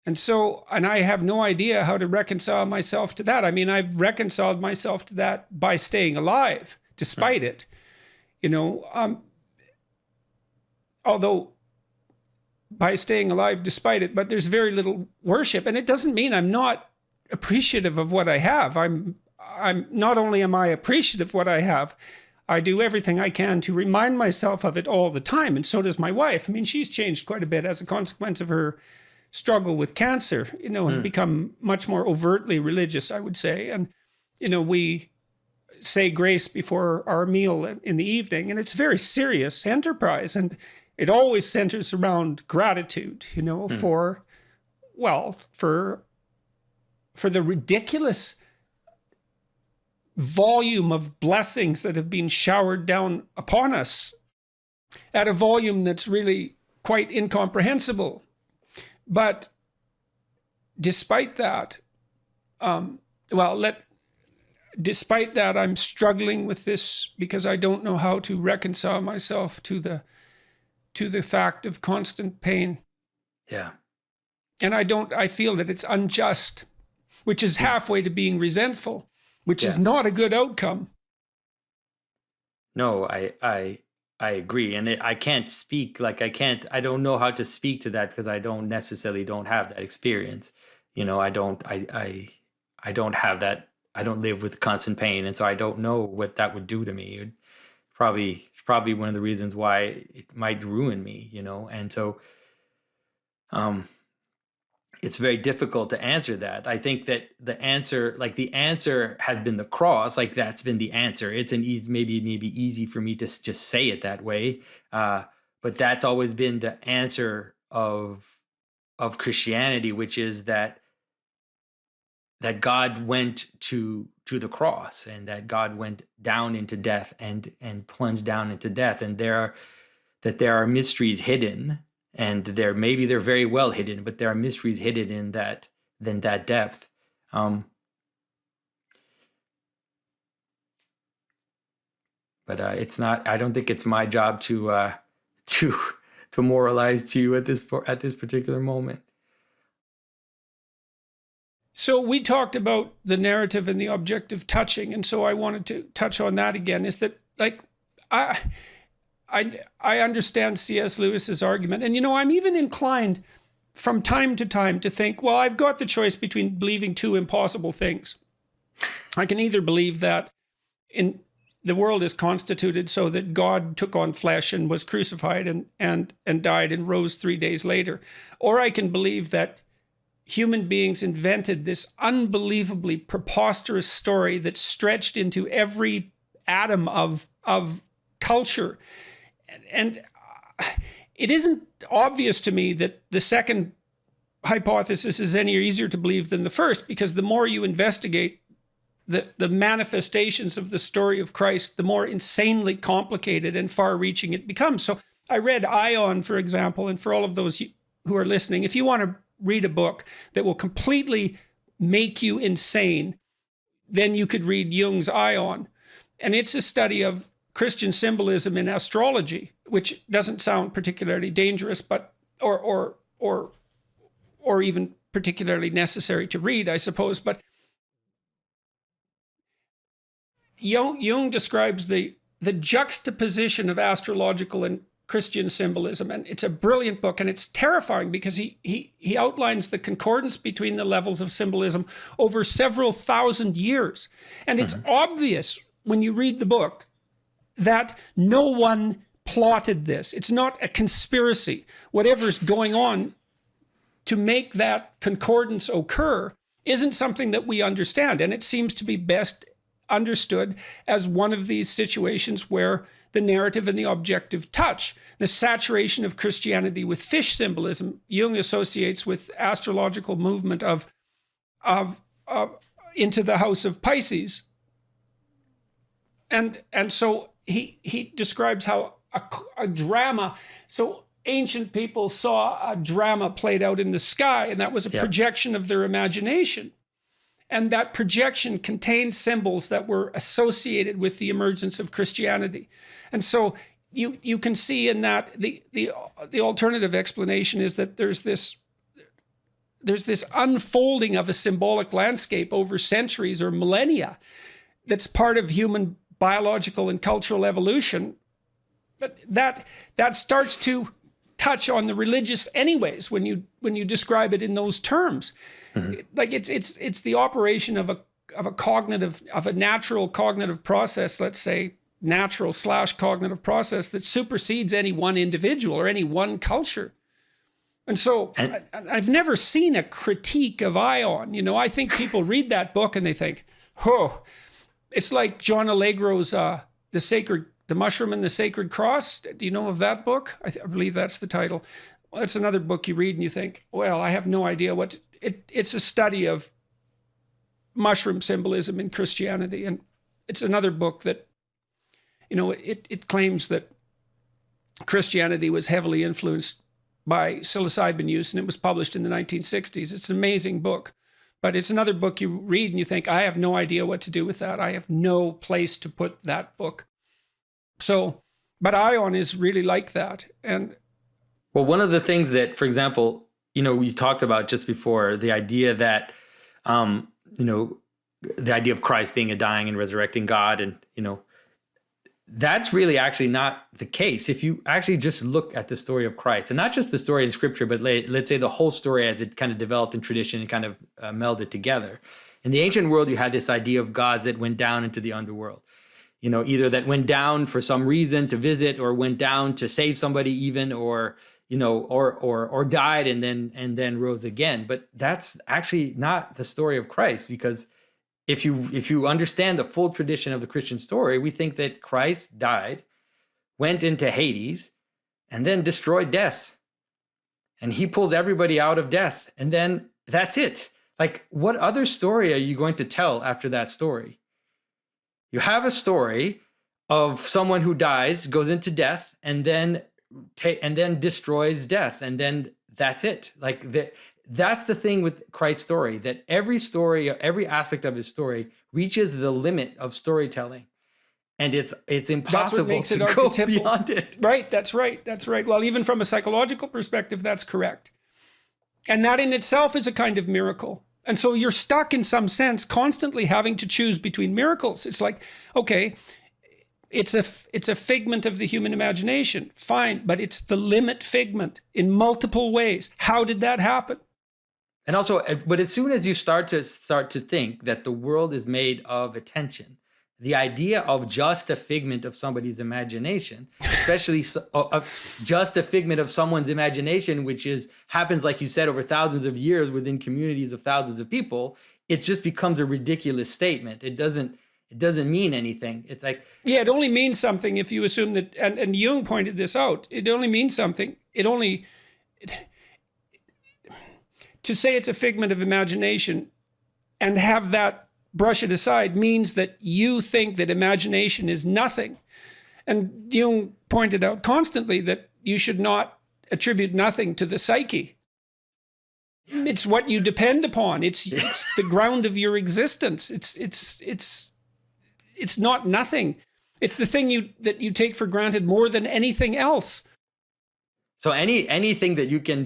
And I have no idea how to reconcile myself to that. I mean, I've reconciled myself to that by staying alive, despite it. Although by staying alive despite it, but there's very little worship. And it doesn't mean I'm not appreciative of what I have. I'm not only am I appreciative of what I have, I do everything I can to remind myself of it all the time. And so does my wife. I mean, she's changed quite a bit as a consequence of her struggle with cancer, has become much more overtly religious, I would say. And, say grace before our meal in the evening, and it's a very serious enterprise, and it always centers around gratitude, for the ridiculous volume of blessings that have been showered down upon us at a volume that's really quite incomprehensible. But despite that, despite that, I'm struggling with this because I don't know how to reconcile myself to the fact of constant pain. Yeah. And I feel that it's unjust, which is halfway to being resentful, which is not a good outcome. No, I agree. And I can't speak, I don't know how to speak to that because I don't have that experience. I don't have that. I don't live with constant pain. And so I don't know what that would do to me. It's probably one of the reasons why it might ruin me, And so, it's very difficult to answer that. I think that the answer has been the cross. That's been the answer. It's maybe easy for me to just say it that way. But that's always been the answer of Christianity, which is that God went to the cross, and that God went down into death and plunged down into death. And there are mysteries hidden. And they're very well hidden, but there are mysteries hidden in that depth. But it's not. I don't think it's my job to moralize to you at this particular moment. So we talked about the narrative and the objective touching, and so I wanted to touch on that again. Is that I understand C.S. Lewis's argument. And, I'm even inclined from time to time to think, well, I've got the choice between believing two impossible things. I can either believe that the world is constituted so that God took on flesh and was crucified and died and rose 3 days later. Or I can believe that human beings invented this unbelievably preposterous story that stretched into every atom of culture. And it isn't obvious to me that the second hypothesis is any easier to believe than the first, because the more you investigate the manifestations of the story of Christ, the more insanely complicated and far-reaching it becomes. So I read Ion, for example, and for all of those who are listening, if you want to read a book that will completely make you insane, then you could read Jung's Ion. And it's a study of Christian symbolism in astrology, which doesn't sound particularly dangerous, but or even particularly necessary to read, I suppose. But Jung describes the juxtaposition of astrological and Christian symbolism, and it's a brilliant book, and it's terrifying because he outlines the concordance between the levels of symbolism over several thousand years, and it's obvious when you read the book that no one plotted this. It's not a conspiracy. Whatever's going on to make that concordance occur isn't something that we understand. And it seems to be best understood as one of these situations where the narrative and the objective touch. The saturation of Christianity with fish symbolism, Jung associates with astrological movement of into the house of Pisces. And so he describes how a drama, so ancient people saw a drama played out in the sky, and that was a projection of their imagination. And that projection contained symbols that were associated with the emergence of Christianity. And so you can see in that the alternative explanation is that there's this unfolding of a symbolic landscape over centuries or millennia that's part of human biological and cultural evolution, but that starts to touch on the religious anyways when you describe it in those terms. Like it's the operation of a natural cognitive process, let's say natural/cognitive process that supersedes any one individual or any one culture. And so I've never seen a critique of Ion. I think people read that book and they think, oh, It's like John Allegro's The Mushroom and the Sacred Cross. Do you know of that book? I believe that's the title. Well, it's another book you read and you think, well, I have no idea what... It's a study of mushroom symbolism in Christianity. And it's another book that, it claims that Christianity was heavily influenced by psilocybin use, and it was published in the 1960s. It's an amazing book. But it's another book you read and you think, I have no idea what to do with that. I have no place to put that book. So, but Ion is really like that. And well, one of the things that, for example, we talked about just before, the idea that, the idea of Christ being a dying and resurrecting God, and, that's really actually not the case. If you actually just look at the story of Christ, and not just the story in scripture, but let's say the whole story as it kind of developed in tradition and kind of melded together. In the ancient world, you had this idea of gods that went down into the underworld. Either that went down for some reason to visit, or went down to save somebody even, or died and then rose again. But that's actually not the story of Christ, because if you understand the full tradition of the Christian story, we think that Christ died, went into Hades, and then destroyed death. And he pulls everybody out of death. And then that's it. Like, what other story are you going to tell after that story? You have a story of someone who dies, goes into death, and then destroys death, and then that's it. That's the thing with Christ's story, that every story, every aspect of his story reaches the limit of storytelling, and it's impossible to go beyond it. Right. That's right. Well, even from a psychological perspective, that's correct, and that in itself is a kind of miracle. And so you're stuck in some sense constantly having to choose between miracles. It's like, okay, it's a figment of the human imagination. Fine, but it's the limit figment in multiple ways. How did that happen? And also, but as soon as you start to think that the world is made of attention, the idea of just a figment of somebody's imagination, especially just a figment of someone's imagination, which happens, like you said, over thousands of years within communities of thousands of people, it just becomes a ridiculous statement. It doesn't mean anything. It's like, yeah, it only means something if you assume that, and Jung pointed this out, it only means something. To say it's a figment of imagination and have that brush it aside means that you think that imagination is nothing. And Jung pointed out constantly that you should not attribute nothing to the psyche. It's what you depend upon. It's the ground of your existence. It's not nothing. It's the thing that you take for granted more than anything else. So anything that you can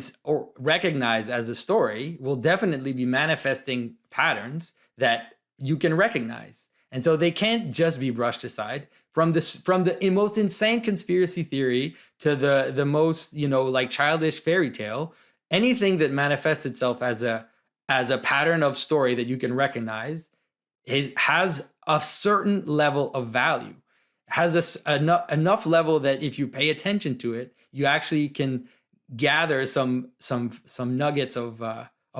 recognize as a story will definitely be manifesting patterns that you can recognize. And so they can't just be brushed aside from the most insane conspiracy theory to the most, like childish fairy tale. Anything that manifests itself as a pattern of story that you can recognize has a certain level of value, has enough level that if you pay attention to it, you actually can gather some nuggets of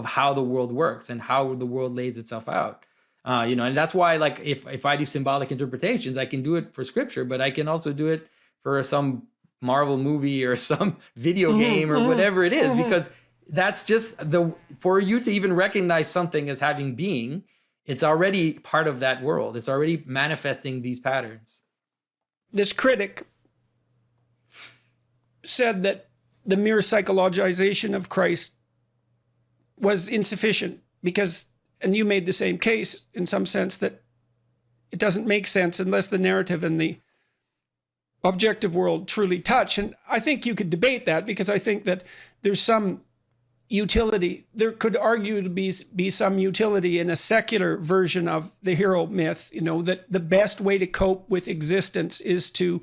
how the world works and how the world lays itself out. And that's why, like, if I do symbolic interpretations, I can do it for scripture, but I can also do it for some Marvel movie or some video game or whatever it is, because that's just for you to even recognize something as having being, it's already part of that world. It's already manifesting these patterns. This critic said that the mere psychologization of Christ was insufficient because, and you made the same case in some sense, that it doesn't make sense unless the narrative and the objective world truly touch. And I think you could debate that, because I think that there's some utility. There could arguably be some utility in a secular version of the hero myth, that the best way to cope with existence is to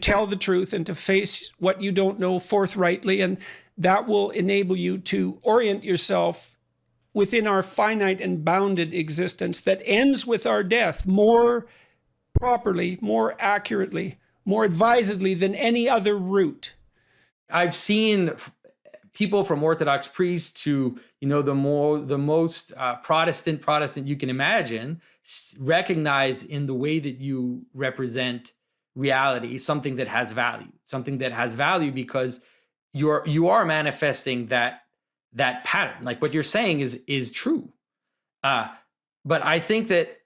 tell the truth and to face what you don't know forthrightly. And that will enable you to orient yourself within our finite and bounded existence that ends with our death more properly, more accurately, more advisedly than any other route. I've seen people from Orthodox priests to, the most Protestant you can imagine, recognize in the way that you represent reality something that has value, because you are manifesting that pattern. Like what you're saying is true. But I think that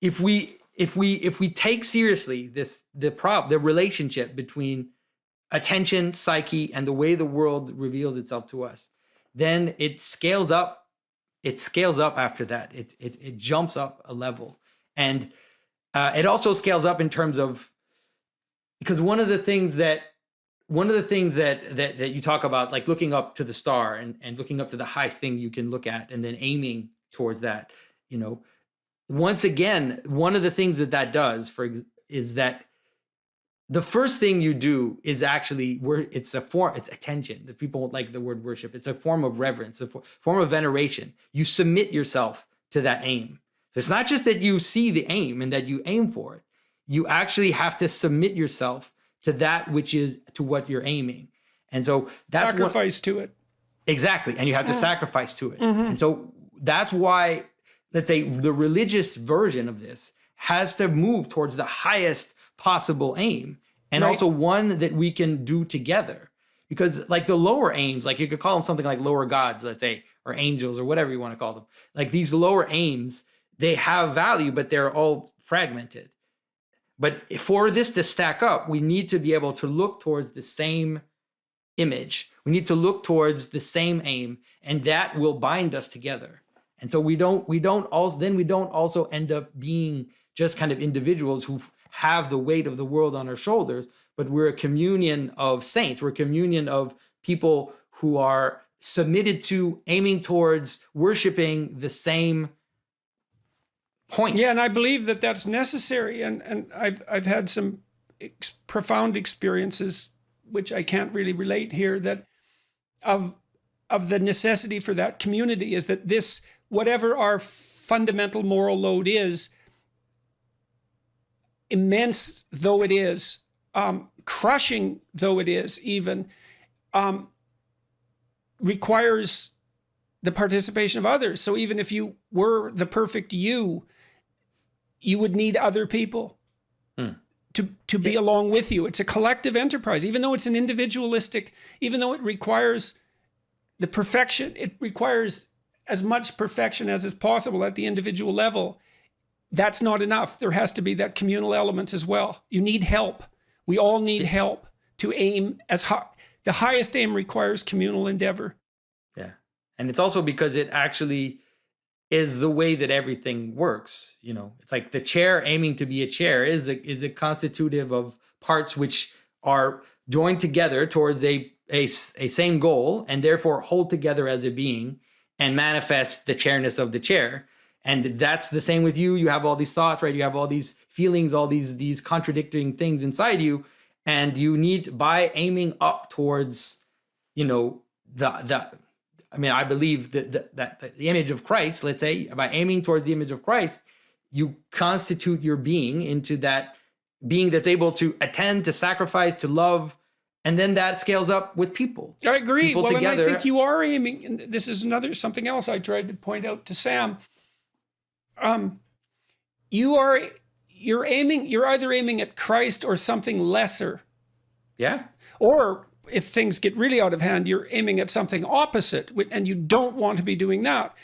if we take seriously the relationship between attention, psyche, and the way the world reveals itself to us, then it scales up. It scales up after that. It jumps up a level, and it also scales up in terms of, because one of the things that you talk about, like looking up to the star and looking up to the highest thing you can look at, and then aiming towards that. Once again, one of the things that does is that the first thing you do is actually it's attention. The people don't like the word worship. It's a form of reverence, a form of veneration. You submit yourself to that aim. So it's not just that you see the aim and that you aim for it. You actually have to submit yourself to that which is to what you're aiming. And so that's sacrifice to it. Exactly. And you have to sacrifice to it. And so that's why, let's say, the religious version of this has to move towards the highest possible aim, and also one that we can do together. Because like the lower aims, like you could call them something like lower gods, let's say, or angels, or whatever you want to call them. Like these lower aims, they have value, but they're all fragmented. But for this to stack up, we need to be able to look towards the same image. We need to look towards the same aim, and that will bind us together. And so we don't also end up being just kind of individuals who have the weight of the world on our shoulders, but we're a communion of saints. We're a communion of people who are submitted to, aiming towards, worshiping the same point. Yeah, and I believe that that's necessary. And I've had some profound experiences, which I can't really relate here, that of the necessity for that community, is that this, whatever our fundamental moral load is, immense though it is, crushing though it is even, requires the participation of others. So even if you were the perfect you would need other people to be along with you. It's a collective enterprise, even though it's an individualistic, even though it requires the perfection, it requires as much perfection as is possible at the individual level. That's not enough. There has to be that communal element as well. You need help. We all need help to aim as high. The highest aim requires communal endeavor. Yeah. And it's also because it actually is the way that everything works. It's like the chair aiming to be a chair is a constitutive of parts which are joined together towards a same goal, and therefore hold together as a being and manifest the chairness of the chair. And that's the same with you. You have all these thoughts, right? You have all these feelings, all these contradicting things inside you. And you need, by aiming up towards, I believe that the image of Christ, let's say, by aiming towards the image of Christ, you constitute your being into that being that's able to attend, to sacrifice, to love. And then that scales up with people. I agree. People well, together. And I think you are aiming, and this is something else I tried to point out to Sam. You're either aiming at Christ or something lesser. Yeah. Or if things get really out of hand, you're aiming at something opposite, and you don't want to be doing that.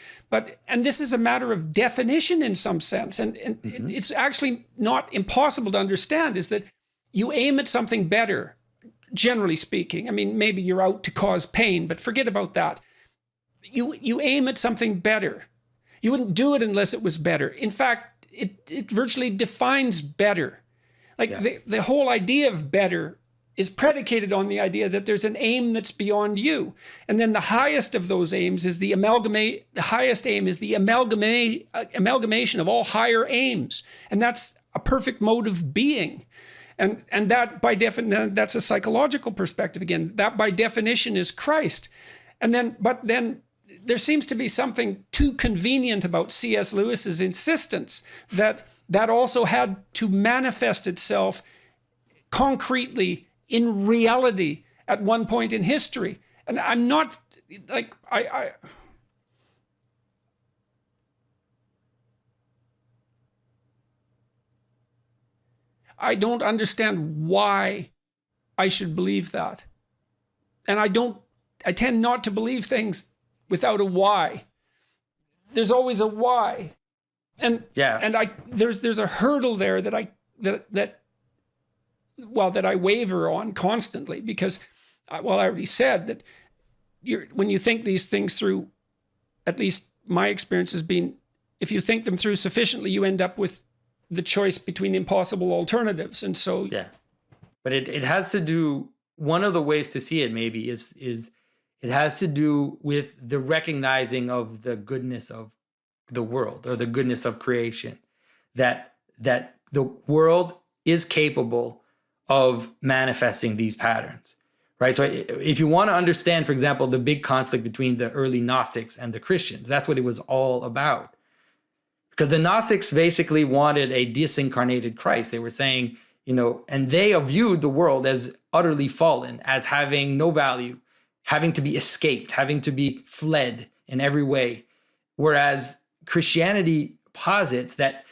And this is a matter of definition in some sense. And it's actually not impossible to understand, is that you aim at something better, generally speaking. I mean, maybe you're out to cause pain, but forget about that. You aim at something better. You wouldn't do it unless it was better. In fact, it virtually defines better. The whole idea of better is predicated on the idea that there's an aim that's beyond you. And then the highest of those aims is the highest aim is the amalgamation of all higher aims. And that's a perfect mode of being. And that by definition, that's a psychological perspective again. That by definition is Christ. But then there seems to be something too convenient about C.S. Lewis's insistence that also had to manifest itself concretely in reality at one point in history. And I'm not like, I don't understand why I should believe that. And I tend not to believe things without a why. There's always a why. And there's a hurdle there that I waver on constantly, because I already said that when you think these things through, at least my experience has been, if you think them through sufficiently, you end up with the choice between impossible alternatives. And so but it has to do, one of the ways to see it maybe is it has to do with the recognizing of the goodness of the world, or the goodness of creation, that the world is capable of manifesting these patterns, right? So if you want to understand, for example, the big conflict between the early Gnostics and the Christians, that's what it was all about. Because the Gnostics basically wanted a disincarnated Christ. They were saying, and they viewed the world as utterly fallen, as having no value, having to be escaped, having to be fled in every way. Whereas Christianity posits that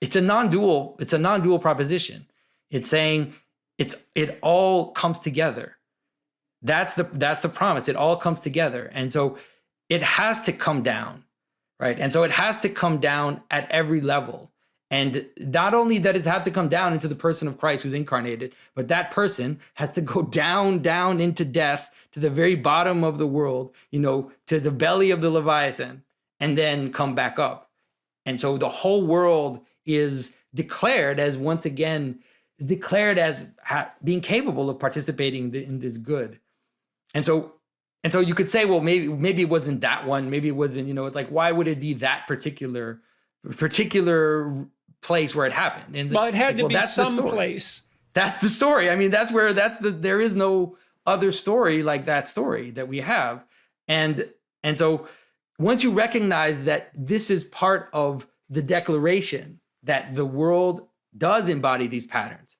it's a non-dual proposition. It's saying it all comes together. That's the promise. It all comes together. And so it has to come down, right? And so it has to come down at every level. And not only that it has to come down into the person of Christ who's incarnated, but that person has to go down into death, to the very bottom of the world, to the belly of the Leviathan, and then come back up. And so the whole world is declared as, once again, being capable of participating in this good. And so you could say, well, maybe it wasn't that one. Maybe it wasn't, it's like, why would it be that particular place where it happened? And it had to be some place. That's the story. I mean, there is no other story like that story that we have. And so once you recognize that this is part of the declaration, that the world does embody these patterns,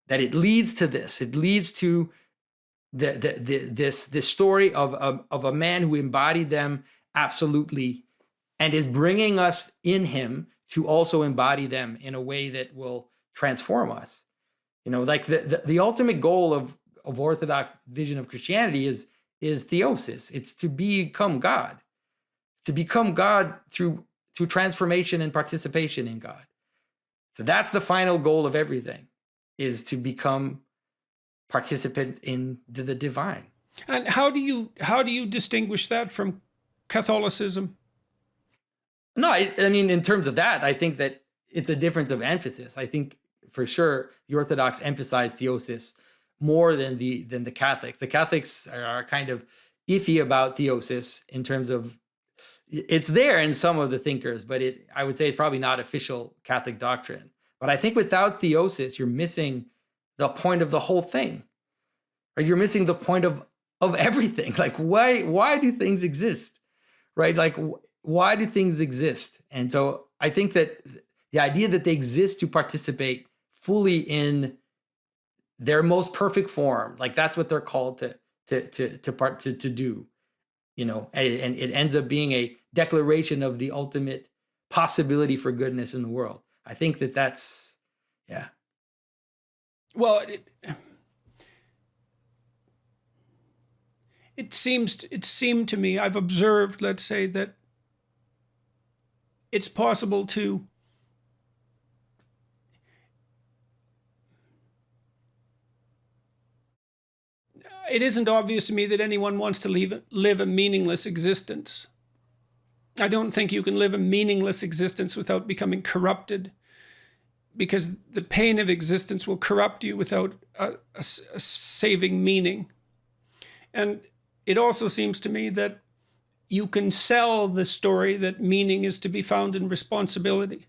that it leads to this, it leads to this story of a man who embodied them absolutely, and is bringing us in him to also embody them in a way that will transform us. Like the ultimate goal of Orthodox vision of Christianity is theosis. It's to become God, through transformation and participation in God. So that's the final goal of everything, is to become participant in the divine. And how do you distinguish that from Catholicism? No, I mean, in terms of that, I think that it's a difference of emphasis. I think for sure the Orthodox emphasize theosis more than the Catholics. The Catholics are kind of iffy about theosis in terms of, it's there in some of the thinkers, but I would say it's probably not official Catholic doctrine. But I think without theosis, you're missing the point of the whole thing, or you're missing the point of everything. Like, why do things exist, right? Like, why do things exist? And so I think that the idea that they exist to participate fully in their most perfect form, like that's what they're called to do, and it ends up being a declaration of the ultimate possibility for goodness in the world. I think that's. Well, it seemed to me, I've observed, let's say, that it's possible to it isn't obvious to me that anyone wants to live a meaningless existence. I don't think you can live a meaningless existence without becoming corrupted, because the pain of existence will corrupt you without a saving meaning. And it also seems to me that you can sell the story that meaning is to be found in responsibility.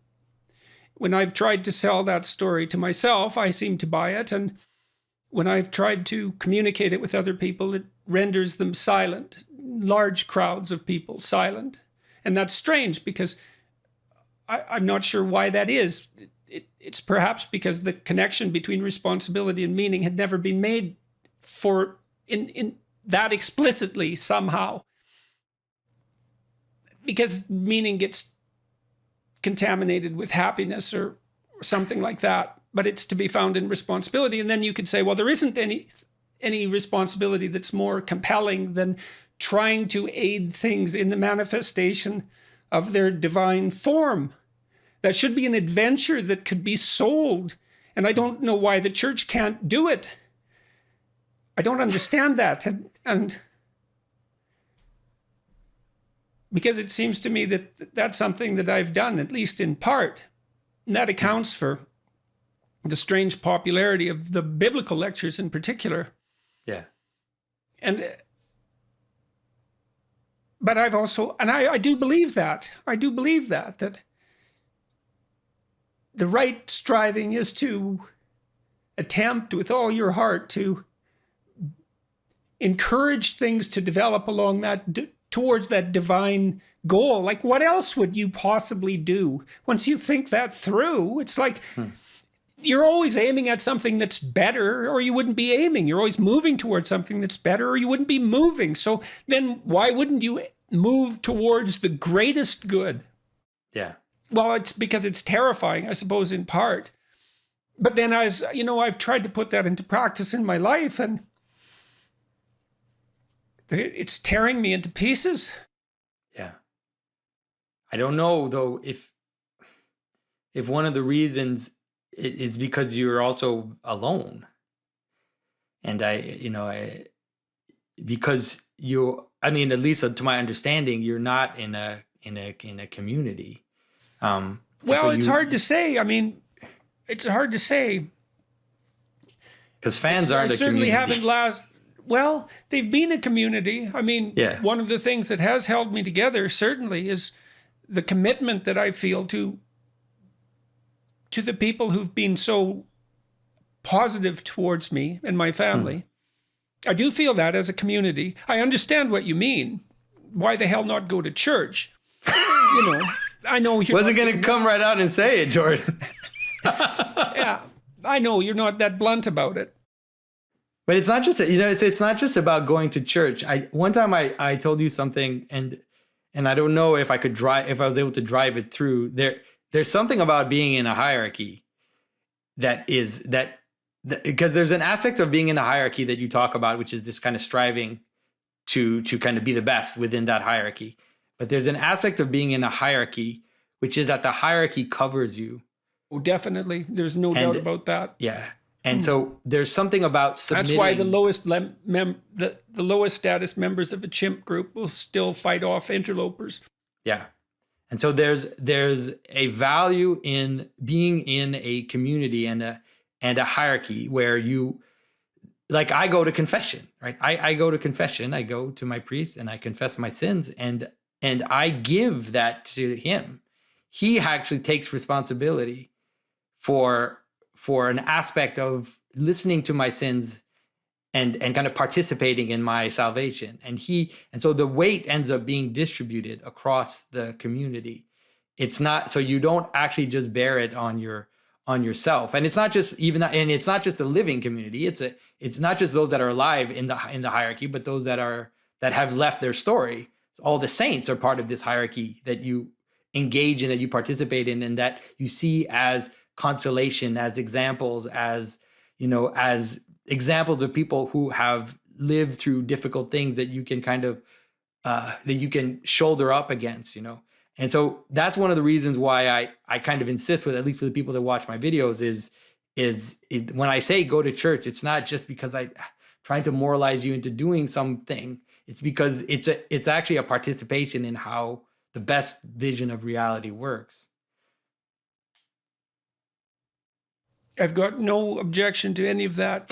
When I've tried to sell that story to myself, I seem to buy it. And when I've tried to communicate it with other people, it renders them silent, large crowds of people silent. And that's strange, because I'm not sure why that is. It's perhaps because the connection between responsibility and meaning had never been made for in that explicitly somehow, because meaning gets contaminated with happiness or something like that, but it's to be found in responsibility. And then you could say, well, there isn't any responsibility that's more compelling than trying to aid things in the manifestation of their divine form. That should be an adventure that could be sold. And I don't know why the church can't do it. I don't understand that. And because it seems to me that that's something that I've done, at least in part. And that accounts for the strange popularity of the biblical lectures in particular. Yeah. But I've also, and I do believe that. I do believe that the right striving is to attempt with all your heart to encourage things to develop along that, towards that divine goal. Like, what else would you possibly do? Once you think that through, it's like you're always aiming at something that's better, or you wouldn't be aiming. You're always moving towards something that's better, or you wouldn't be moving. So then why wouldn't you move towards the greatest good? Yeah. Well, it's because it's terrifying, I suppose, in part. But then I've tried to put that into practice in my life, and it's tearing me into pieces. Yeah. I don't know, though, if one of the reasons is because you're also alone. And because at least to my understanding, you're not in a community. Well, it's hard to say. I mean, it's hard to say. Because fans aren't a certainly community. Well, they've been a community. I mean, Yeah. One of the things that has held me together certainly is the commitment that I feel to the people who've been so positive towards me and my family. I do feel that as a community. I understand what you mean. Why the hell not go to church? I know you wasn't going to come right out and say it, Jordan. Yeah, I know you're not that blunt about it. But it's not just it's not just about going to church. One time I told you something, and I don't know if I was able to drive it through. There's something about being in a hierarchy because there's an aspect of being in a hierarchy that you talk about, which is this kind of striving to kind of be the best within that hierarchy. But there's an aspect of being in a hierarchy, which is that the hierarchy covers you. Oh, definitely. There's no doubt about that. Yeah. And so there's something about submitting. That's why the lowest status members of a chimp group will still fight off interlopers. Yeah. And so there's a value in being in a community and a hierarchy where you, like, I go to confession, right? I go to confession. I go to my priest and I confess my sins, and I give that to him. He actually takes responsibility for an aspect of listening to my sins and kind of participating in my salvation. And so the weight ends up being distributed across the community. It's not, so you don't actually just bear it on yourself. And it's not just it's not just a living community. It's not just those that are alive in the hierarchy, but those that have left their story. All the saints are part of this hierarchy that you engage in, that you participate in, and that you see as consolation, as examples, as examples of people who have lived through difficult things that you can kind of that you can shoulder up against, And so that's one of the reasons why I kind of insist with, at least for the people that watch my videos, is when I say go to church, it's not just because I'm trying to moralize you into doing something. It's because it's actually a participation in how the best vision of reality works. I've got no objection to any of that.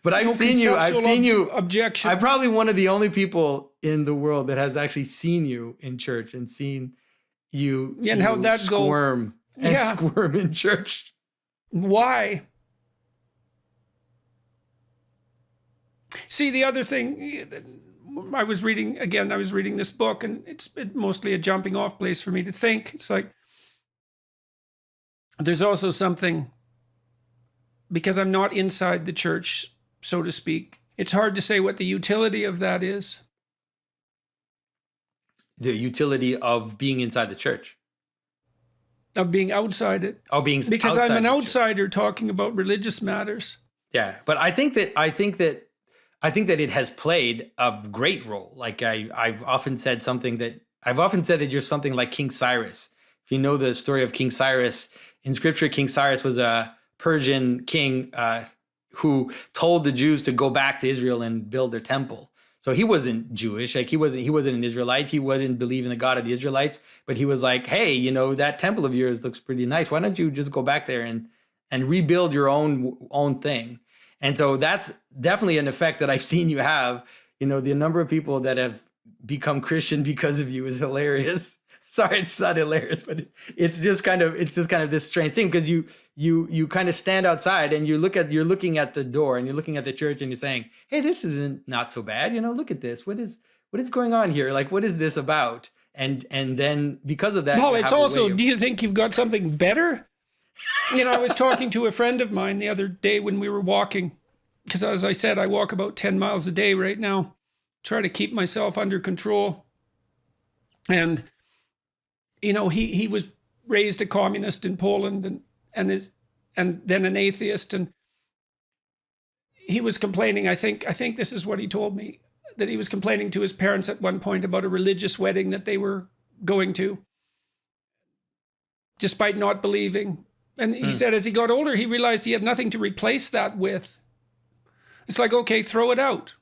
But I've seen you. Objection. I'm probably one of the only people in the world that has actually seen you in church and seen you, and how that squirm in church. Why? See, the other thing, I was reading this book, and it's mostly a jumping off place for me to think. It's like, there's also something, because I'm not inside the church so to speak. It's hard to say what the utility of that is. The utility of being inside the church. Of being outside it. Oh, being because outside I'm an the outsider talking about religious matters. Yeah, but I think that it has played a great role. Like I've often said that you're something like King Cyrus. If you know the story of King Cyrus in Scripture, King Cyrus was a Persian king who told the Jews to go back to Israel and build their temple. So he wasn't Jewish, like he wasn't an Israelite. He wouldn't believe in the God of the Israelites, but he was like, hey, that temple of yours looks pretty nice. Why don't you just go back there and rebuild your own thing? And so that's definitely an effect that I've seen you have. The number of people that have become Christian because of you is hilarious. Sorry, it's not hilarious, but it's just kind of this strange thing, because you kind of stand outside and you're looking at the door and you're looking at the church and you're saying, hey, this isn't not so bad. Look at this. What is going on here? Like, what is this about? And then because of that, well, it's also, do you think you've got something better? I was talking to a friend of mine the other day when we were walking, because as I said, I walk about 10 miles a day right now, try to keep myself under control. And he was raised a communist in Poland and then an atheist, and he was complaining. I think this is what he told me, that he was complaining to his parents at one point about a religious wedding that they were going to, despite not believing. And he said as he got older, he realized he had nothing to replace that with. It's like, okay, throw it out.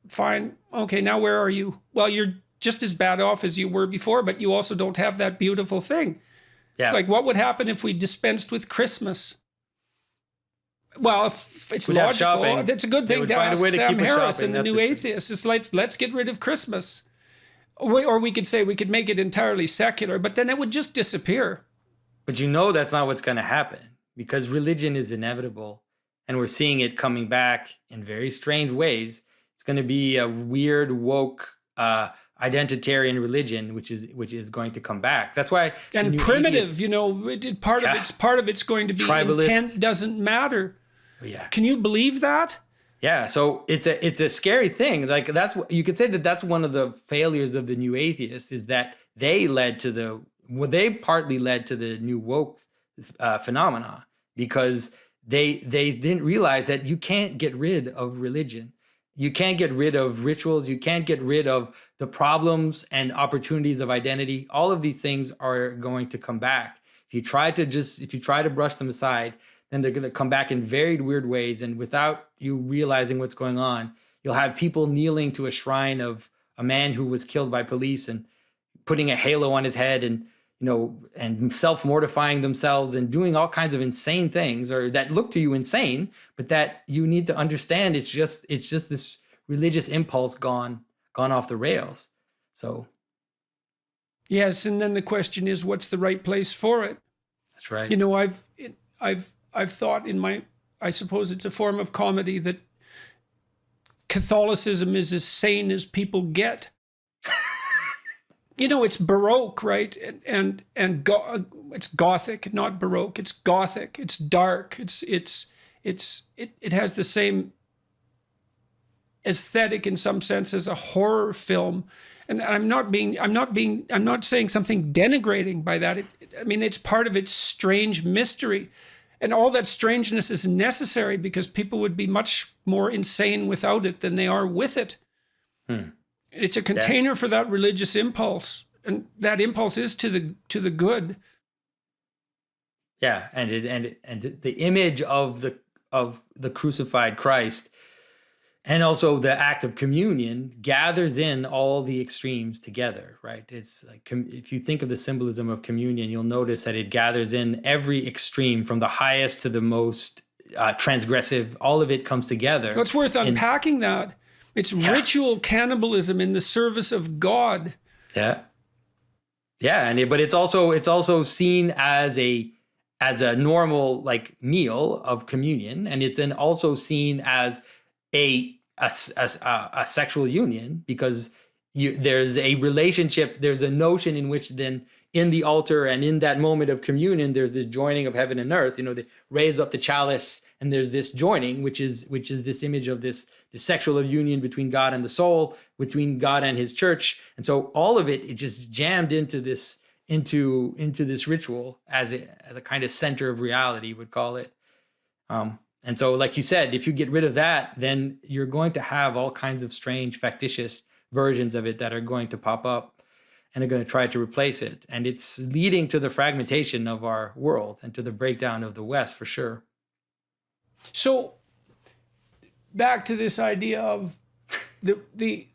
Fine. Okay, now where are you? Well, you're just as bad off as you were before, but you also don't have that beautiful thing. Yeah. It's like, what would happen if we dispensed with Christmas? Well, if it's logical, it's a good thing to ask Sam Harris and the New Atheists. It's like, let's get rid of Christmas. Or we could say we could make it entirely secular, but then it would just disappear. But that's not what's going to happen, because religion is inevitable, and we're seeing it coming back in very strange ways. It's going to be a weird, woke, identitarian religion, which is going to come back. That's why. And primitive, part of it's going to be tribalist. Intent doesn't matter. Yeah. Can you believe that? Yeah. So it's a scary thing. Like, that's what you could say, that's one of the failures of the New Atheists, is that they partly led to the new woke phenomena, because they didn't realize that you can't get rid of religion. You can't get rid of rituals. You can't get rid of the problems and opportunities of identity. All of these things are going to come back. If you try to brush them aside, then they're going to come back in very weird ways. And without you realizing what's going on, you'll have people kneeling to a shrine of a man who was killed by police and putting a halo on his head and self-mortifying themselves and doing all kinds of insane things, or that look to you insane, but that you need to understand it's just this religious impulse gone off the rails. So yes, and then the question is, what's the right place for it? That's right. I've thought I suppose it's a form of comedy, that Catholicism is as sane as people get. It's Baroque, right? And it's Gothic, not Baroque. It's Gothic. It's dark. It has the same aesthetic in some sense as a horror film. And I'm not saying something denigrating by that. It's part of its strange mystery. And all that strangeness is necessary, because people would be much more insane without it than they are with it. It's a container for that religious impulse, and that impulse is to the good. Yeah, and the image of the crucified Christ, and also the act of communion, gathers in all the extremes together, right? It's like, if you think of the symbolism of communion, you'll notice that it gathers in every extreme, from the highest to the most transgressive. All of it comes together. It's worth unpacking that. It's ritual cannibalism in the service of God. Yeah. But it's also seen as a normal, like, meal of communion, and it's then also seen as a sexual union, because there's a relationship, there's a notion in which then in the altar and in that moment of communion, there's the joining of heaven and earth. They raise up the chalice, and there's this joining, which is this image of this sexual union between God and the soul, between God and his church. And so all of it just jammed into this ritual as a kind of center of reality, would call it. And so, like you said, if you get rid of that, then you're going to have all kinds of strange, factitious versions of it that are going to pop up and are going to try to replace it. And it's leading to the fragmentation of our world and to the breakdown of the West, for sure. So back to this idea of the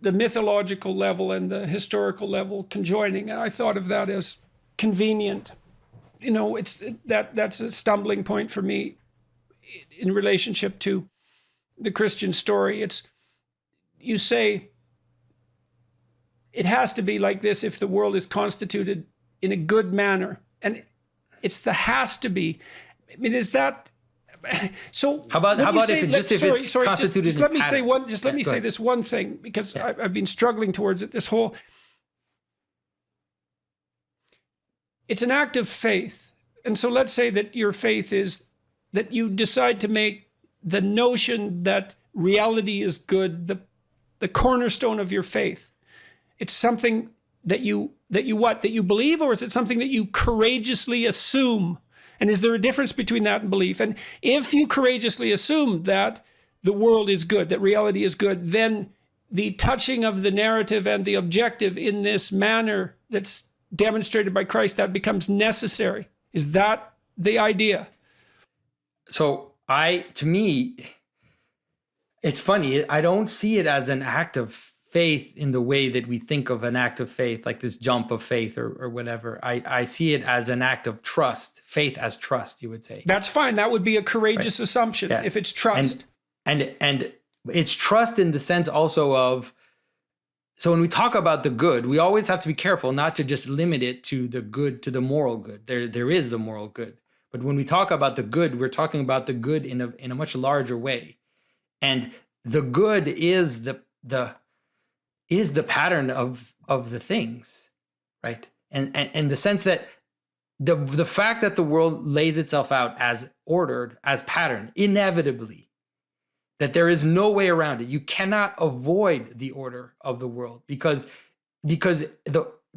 mythological level and the historical level conjoining. I thought of that as convenient. That's a stumbling point for me in relationship to the Christian story. You say it has to be like this if the world is constituted in a good manner, and it's the has to be. I mean, is that so? How about if it's constituted? Just let me say one. Just let me say this one thing, because I've been struggling towards it. It's an act of faith, and so let's say that your faith is that you decide to make the notion that reality is good the cornerstone of your faith. It's something that you believe, or is it something that you courageously assume? And is there a difference between that and belief? And if you courageously assume that the world is good, that reality is good, then the touching of the narrative and the objective in this manner that's demonstrated by Christ, that becomes necessary. Is that the idea? So to me, it's funny. I don't see it as an act of faith in the way that we think of an act of faith, like this jump of faith or whatever. I see it as an act of trust, faith as trust, you would say. That's fine. That would be a courageous assumption if it's trust. And it's trust in the sense also of, so when we talk about the good, we always have to be careful not to just limit it to the good, to the moral good. There is the moral good. But when we talk about the good, we're talking about the good in a much larger way. And the good is the pattern of the things, right? And the sense that the fact that the world lays itself out as ordered, as pattern, inevitably, that there is no way around it. You cannot avoid the order of the world because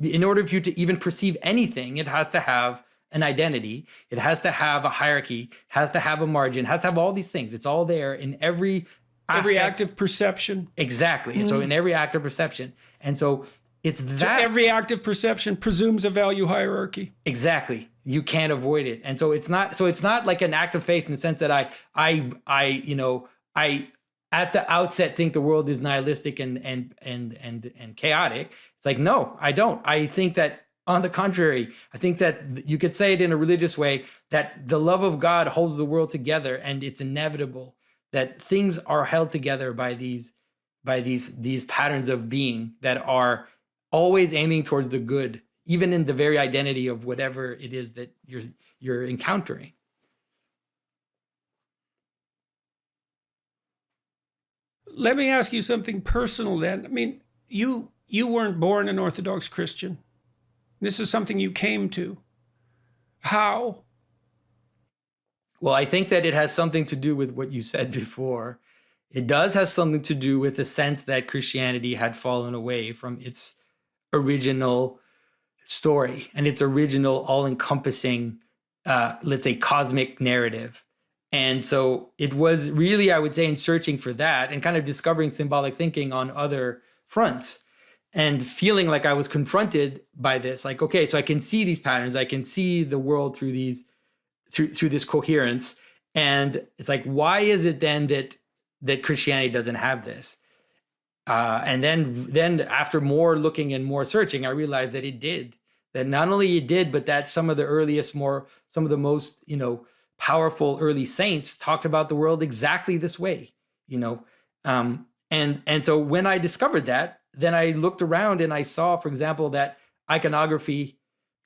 in order for you to even perceive anything, it has to have an identity, it has to have a hierarchy, has to have a margin, has to have all these things. It's all there in every act of perception. Exactly. And so in every act of perception. And so it's that. So every act of perception presumes a value hierarchy. Exactly. You can't avoid it. And so it's not like an act of faith in the sense that I at the outset think the world is nihilistic and chaotic. It's like, no, I don't. I think that, on the contrary, I think that you could say it in a religious way, that the love of God holds the world together, and it's inevitable that things are held together by these patterns of being that are always aiming towards the good, even in the very identity of whatever it is that you're encountering. Let me ask you something personal then. I mean, you weren't born an Orthodox Christian. This is something you came to. How? Well, I think that it has something to do with what you said before. It does have something to do with the sense that Christianity had fallen away from its original story and its original all-encompassing, let's say, cosmic narrative. And so it was really, I would say, in searching for that and kind of discovering symbolic thinking on other fronts and feeling like I was confronted by this, like, okay, so I can see these patterns. I can see the world through this coherence. And it's like, why is it then that Christianity doesn't have this? And then after more looking and more searching, I realized that it did. That not only it did, but that some of the most, powerful early saints talked about the world exactly this way, and so when I discovered that, then I looked around and I saw, for example, that iconography,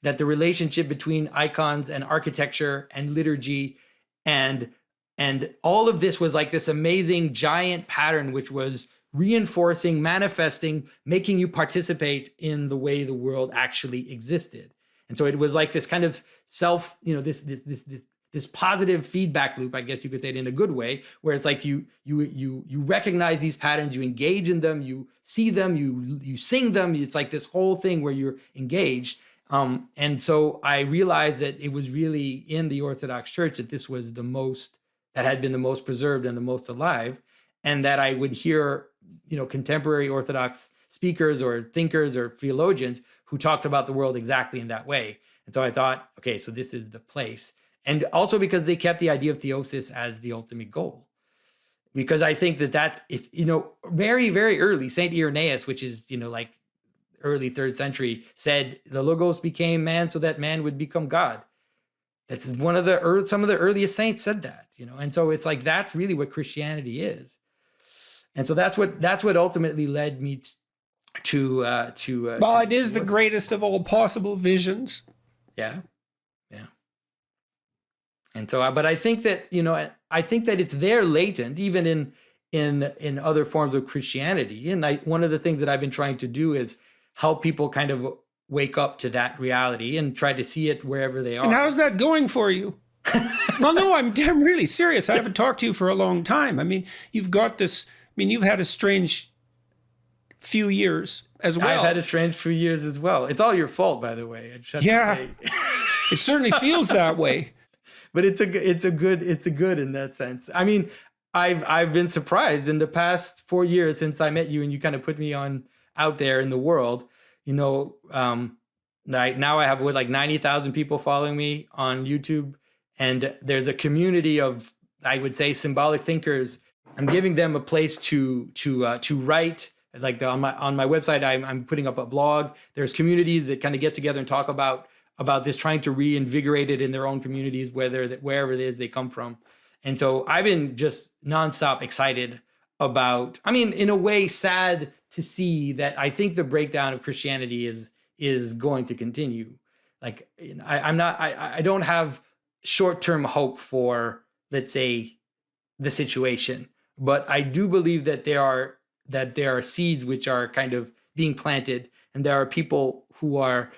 that the relationship between icons and architecture and liturgy and all of this was like this amazing giant pattern, which was reinforcing, manifesting, making you participate in the way the world actually existed. And so it was like this kind of self, this positive feedback loop, I guess you could say it in a good way, where it's like you recognize these patterns, you engage in them, you see them, you sing them. It's like this whole thing where you're engaged. And so I realized that it was really in the Orthodox Church that this was that had been the most preserved and the most alive, and that I would hear, contemporary Orthodox speakers or thinkers or theologians who talked about the world exactly in that way. And so I thought, okay, so this is the place. And also because they kept the idea of theosis as the ultimate goal. Because I think that's, very, very early, Saint Irenaeus, which is, like early 3rd century, said the Logos became man so that man would become God. That's some of the earliest saints said that, and so it's like, that's really what Christianity is. And so that's what ultimately led me to well, it is the greatest of all possible visions. Yeah. And so, but I think that, it's there latent, even in other forms of Christianity. And one of the things that I've been trying to do is help people kind of wake up to that reality and try to see it wherever they are. And how's that going for you? Well, no, I'm really serious. I haven't talked to you for a long time. I mean, you've got this, you've had a strange few years as well. I've had a strange few years as well. It's all your fault, by the way. Yeah, it certainly feels that way. But it's a good in that sense. I mean, I've been surprised in the past 4 years since I met you and you kind of put me out there in the world. Now I have 90,000 people following me on YouTube, and there's a community of, I would say, symbolic thinkers. I'm giving them a place to write. Like on my website, I'm putting up a blog. There's communities that kind of get together and talk about this, trying to reinvigorate it in their own communities, wherever it is they come from. And so I've been just nonstop excited about, in a way, sad to see that I think the breakdown of Christianity is going to continue. Like, I don't have short-term hope for, let's say, the situation, but I do believe that there are seeds which are kind of being planted, and there are people who are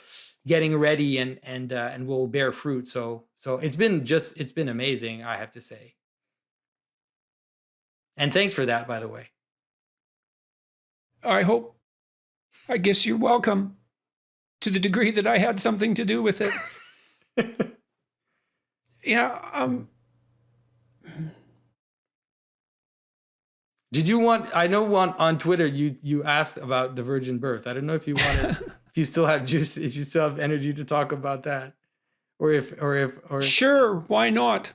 getting ready and will bear fruit. So it's been amazing, I have to say. And thanks for that, by the way. I guess you're welcome, to the degree that I had something to do with it. Yeah. Did you want, I know on Twitter, you asked about the virgin birth. I don't know if you wanted, if you still have juice, if you still have energy to talk about that, or Sure. Why not?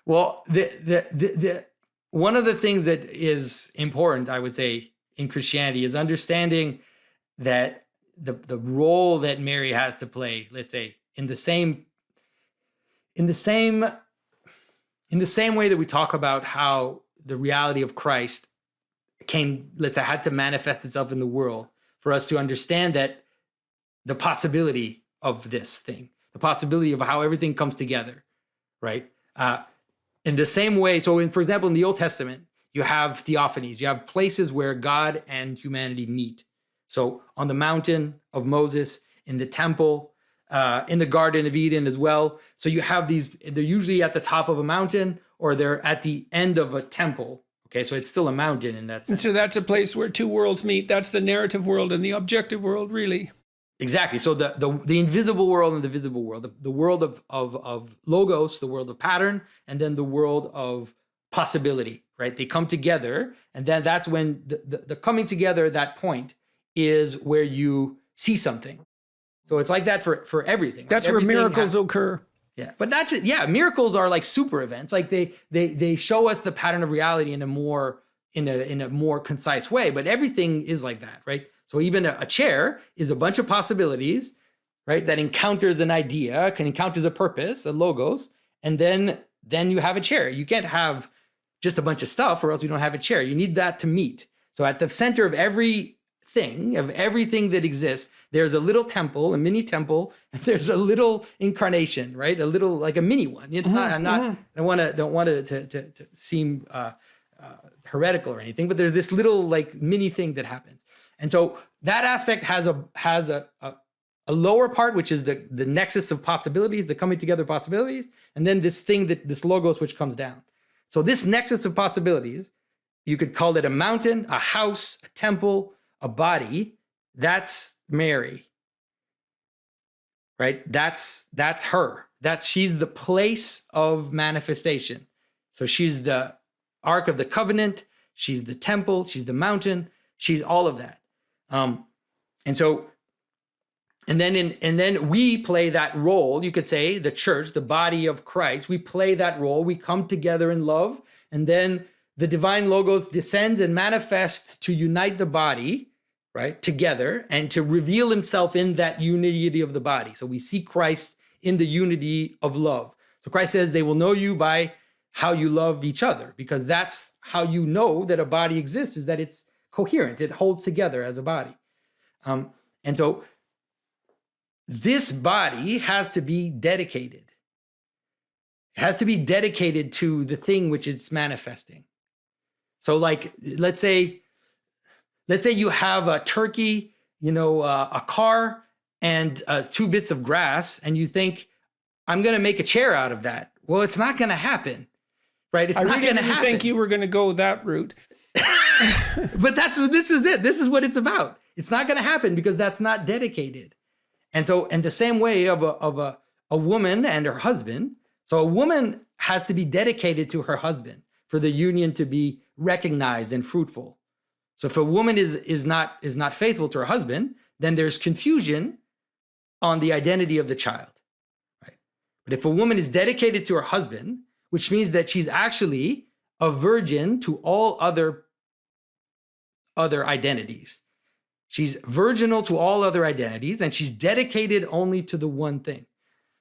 Well, the one of the things that is important, I would say, in Christianity is understanding that the role that Mary has to play, let's say, in the same way that we talk about how the reality of Christ had to manifest itself in the world, for us to understand that the possibility of this thing, the possibility of how everything comes together, right? In the same way, for example, in the Old Testament, you have theophanies, you have places where God and humanity meet. So on the mountain of Moses, in the temple, in the Garden of Eden as well. So you have these, they're usually at the top of a mountain or they're at the end of a temple. Okay, so it's still a mountain in that sense. So that's a place where two worlds meet. That's the narrative world and the objective world, really. Exactly. So the invisible world and the visible world, the world of logos, the world of pattern, and then the world of possibility, right? They come together, and then that's when the coming together at that point is where you see something. So it's like that for everything. That's where miracles occur. Yeah, but not just, miracles are like super events. Like they show us the pattern of reality in a more concise way, but everything is like that, right? So even a chair is a bunch of possibilities, right? That encounters an idea, encounters a purpose, a logos, and then you have a chair. You can't have just a bunch of stuff or else you don't have a chair. You need that to meet. So at the center of everything that exists, there's a little temple, a mini temple, and there's a little incarnation, right? A little, like a mini one. It's not, I don't want to seem heretical or anything, but there's this little like mini thing that happens. And so that aspect has a lower part, which is the nexus of possibilities, the coming together of possibilities, and then this logos which comes down. So this nexus of possibilities, you could call it a mountain, a house, a temple, a body. That's Mary, right? That's her. She's the place of manifestation. So she's the Ark of the Covenant. She's the temple. She's the mountain. She's all of that. And then we play that role. You could say the church, the body of Christ, we play that role. We come together in love, and then the divine logos descends and manifests to unite the body, right, together, and to reveal himself in that unity of the body. So we see Christ in the unity of love. So Christ says they will know you by how you love each other, because that's how you know that a body exists, is that it's coherent. It holds together as a body. And so this body has to be dedicated. It has to be dedicated to the thing which it's manifesting. So like, let's say you have a turkey, a car, and 2 bits of grass, and you think, I'm going to make a chair out of that. Well, it's not going to happen, right? It's not going to happen. I think you were going to go that route. But this is it. This is what it's about. It's not going to happen because that's not dedicated. And so, in the same way of a woman and her husband, so a woman has to be dedicated to her husband for the union to be recognized and fruitful. So if a woman is not faithful to her husband, then there's confusion on the identity of the child, right? But if a woman is dedicated to her husband, which means that she's actually a virgin to all other identities. She's virginal to all other identities, and she's dedicated only to the one thing.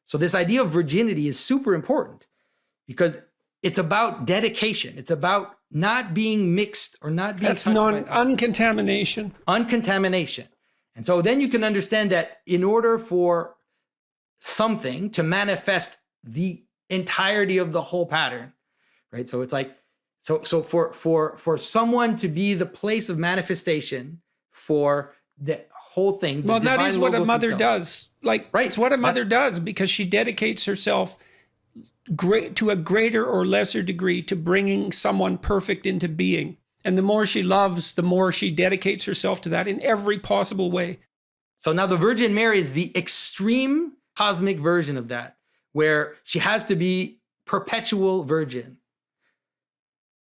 So this idea of virginity is super important because it's about dedication. It's about not being mixed or not being uncontamination. Uncontamination. And so then you can understand that in order for something to manifest the entirety of the whole pattern, right? So it's like, so for someone to be the place of manifestation for the whole thing. Well, that is what a mother does. Like, right. It's what a mother does, because she dedicates herself to a greater or lesser degree to bringing someone perfect into being. And the more she loves, the more she dedicates herself to that in every possible way. So now the Virgin Mary is the extreme cosmic version of that, where she has to be perpetual virgin.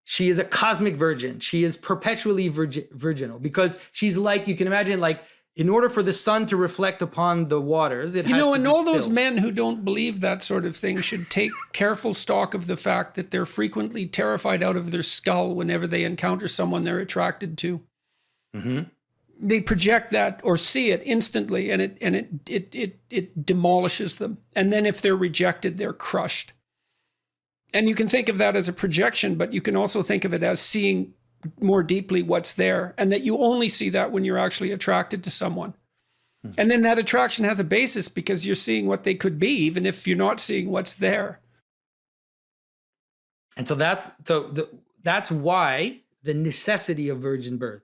She is a cosmic virgin. She is perpetually virginal because she's like, you can imagine, like, in order for the sun to reflect upon the waters, it has to be still. And all those men who don't believe that sort of thing should take careful stock of the fact that they're frequently terrified out of their skull whenever they encounter someone they're attracted to. Mm-hmm. They project that or see it instantly, and it demolishes them. And then if they're rejected, they're crushed. And you can think of that as a projection, but you can also think of it as seeing more deeply what's there, and that you only see that when you're actually attracted to someone. Mm-hmm. And then that attraction has a basis because you're seeing what they could be, even if you're not seeing what's there. And so that's why the necessity of virgin birth,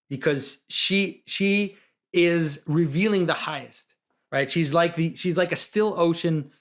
because she is revealing the highest, right? She's like a still ocean,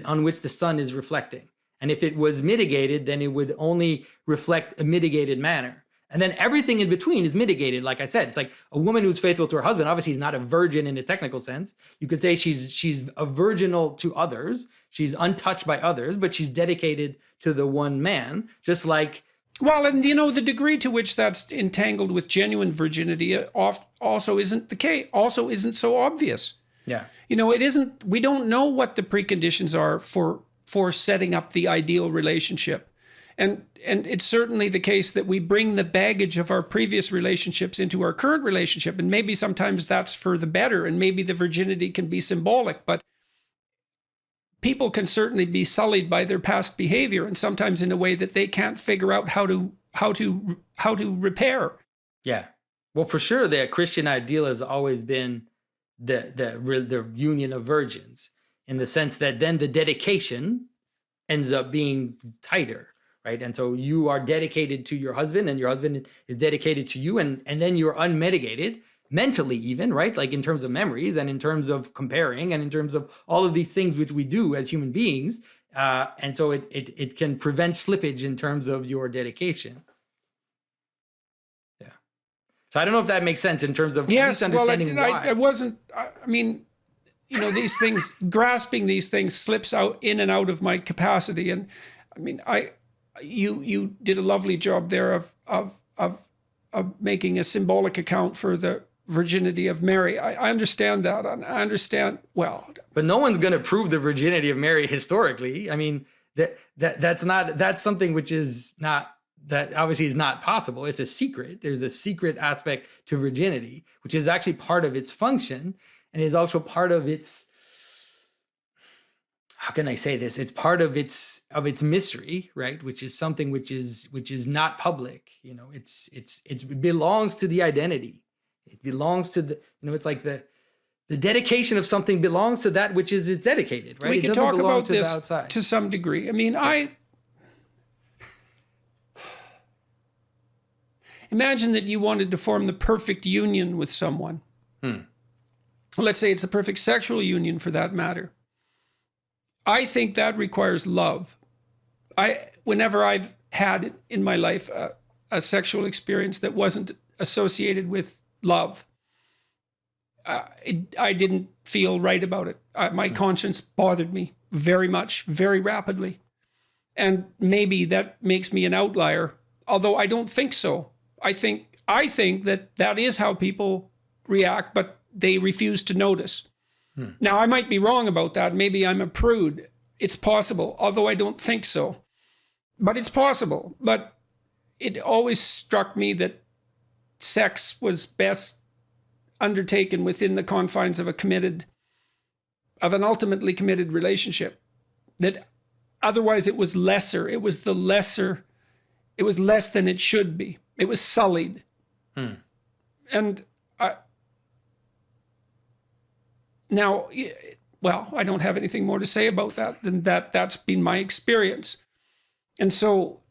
on which the sun is reflecting. And if it was mitigated, then it would only reflect a mitigated manner. And then everything in between is mitigated. Like I said, it's like a woman who's faithful to her husband. Obviously, is not a virgin in a technical sense. You could say she's a virginal to others. She's untouched by others, but she's dedicated to the one man, just like. Well, and the degree to which that's entangled with genuine virginity also isn't the case, also isn't so obvious. Yeah. It isn't, we don't know what the preconditions are for setting up the ideal relationship. And it's certainly the case that we bring the baggage of our previous relationships into our current relationship. And maybe sometimes that's for the better, and maybe the virginity can be symbolic, but people can certainly be sullied by their past behavior, and sometimes in a way that they can't figure out how to repair. Yeah. Well, for sure, the Christian ideal has always been the union of virgins, in the sense that then the dedication ends up being tighter, right? And so you are dedicated to your husband, and your husband is dedicated to you, and then you're unmitigated mentally, even, right? Like in terms of memories and in terms of comparing and in terms of all of these things which we do as human beings. And so it can prevent slippage in terms of your dedication. Yeah. So I don't know if that makes sense in terms of at least understanding why. I mean, these things, grasping these things slips out in and out of my capacity. And I mean, you did a lovely job there of making a symbolic account for the virginity of Mary. I understand that. I understand well. But no one's going to prove the virginity of Mary historically. I mean, that's something which is not, that obviously is not possible. It's a secret. There's a secret aspect to virginity, which is actually part of its function, and is also part of its, how can I say this? It's part of its mystery, right? Which is something which is not public. It belongs to the identity. It belongs to the, it's like the dedication of something belongs to that which is it's dedicated, right? We can talk about this to some degree. I mean, imagine that you wanted to form the perfect union with someone. Let's say it's the perfect sexual union for that matter. I think that requires love. Whenever I've had in my life a sexual experience that wasn't associated with love, I didn't feel right about it. My conscience bothered me very much, very rapidly. And maybe that makes me an outlier, although I don't think so. I think that is how people react, but they refuse to notice. Now, I might be wrong about that. Maybe I'm a prude. It's possible, although I don't think so. But it's possible. But it always struck me that sex was best undertaken within the confines of an ultimately committed relationship. That otherwise it was lesser. It was less than it should be. It was sullied. And now, well, I don't have anything more to say about that than that's been my experience. And so,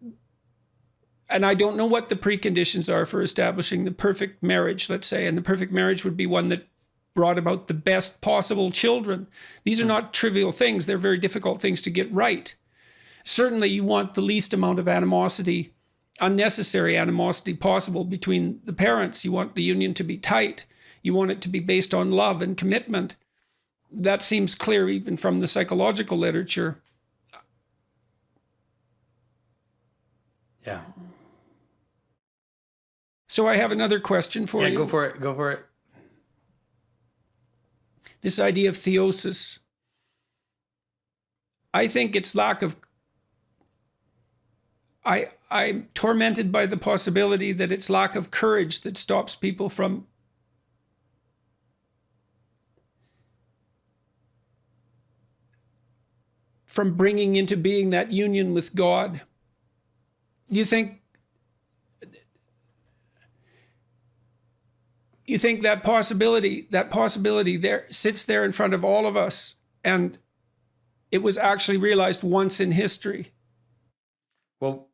and I don't know what the preconditions are for establishing the perfect marriage, let's say, and the perfect marriage would be one that brought about the best possible children. These are not trivial things. They're very difficult things to get right. Certainly you want the least amount of animosity, unnecessary animosity possible between the parents. You want the union to be tight. You want it to be based on love and commitment. That seems clear even from the psychological literature. Yeah. So I have another question for you. Yeah, go for it. This idea of theosis. I think it's lack of... I'm tormented by the possibility that it's lack of courage that stops people from bringing into being that union with God. You think that possibility there sits there in front of all of us, and it was actually realized once in history? Well,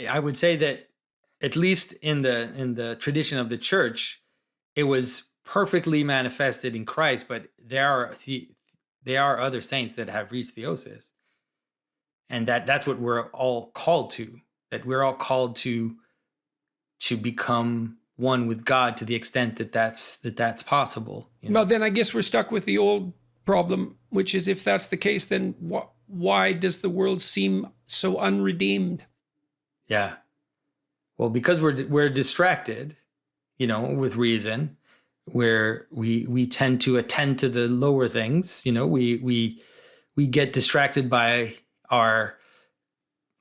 I would say that at least in the tradition of the church, it was perfectly manifested in Christ, but there are other saints that have reached theosis. And that's what we're all called to, that we're all called to become one with God to the extent that that's possible. Well, then I guess we're stuck with the old problem, which is, if that's the case, then why does the world seem so unredeemed? Yeah. Well, because we're distracted, with reason, where we tend to attend to the lower things. We get distracted by our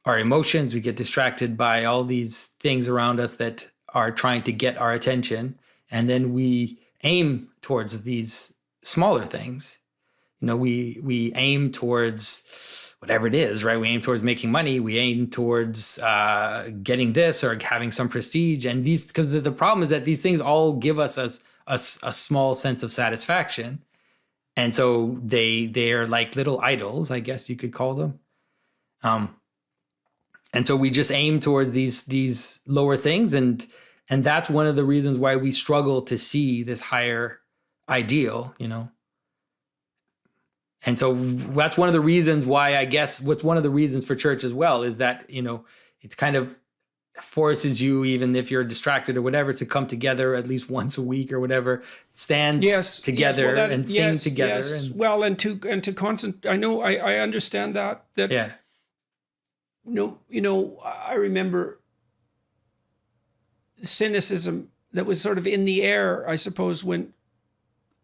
emotions. We get distracted by all these things around us that are trying to get our attention, and then we aim towards these smaller things. We aim towards whatever it is, right? We aim towards making money. We aim towards getting this or having some prestige, and because the problem is that these things all give us a small sense of satisfaction, and so they are like little idols, I guess you could call them. And so we just aim towards these lower things, and that's one of the reasons why we struggle to see this higher ideal, And so that's one of the reasons why, I guess, what's one of the reasons for church as well is that, it's kind of forces you, even if you're distracted or whatever, to come together at least once a week or whatever, stand together and sing together. Yes. And to concentrate. I understand that. Yeah. I remember cynicism that was sort of in the air, I suppose, when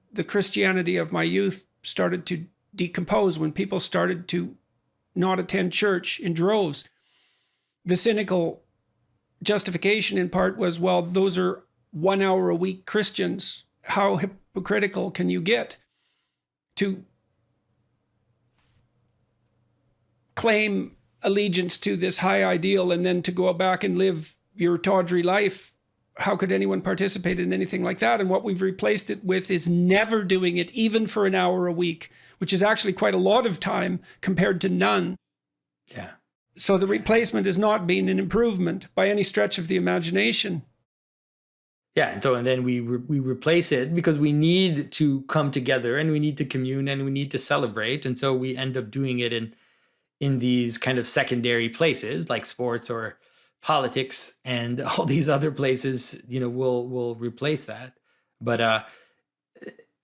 the Christianity of my youth started to decompose, when people started to not attend church in droves. The cynical justification in part was, well, those are 1 hour a week Christians. How hypocritical can you get to claim allegiance to this high ideal and then to go back and live your tawdry life? How could anyone participate in anything like that? And what we've replaced it with is never doing it, even for an hour a week, which is actually quite a lot of time compared to none. Yeah. So the replacement has not been an improvement by any stretch of the imagination. Yeah, and then we replace it because we need to come together and we need to commune and we need to celebrate, and so we end up doing it in these kind of secondary places like sports or politics, and all these other places, will replace that. But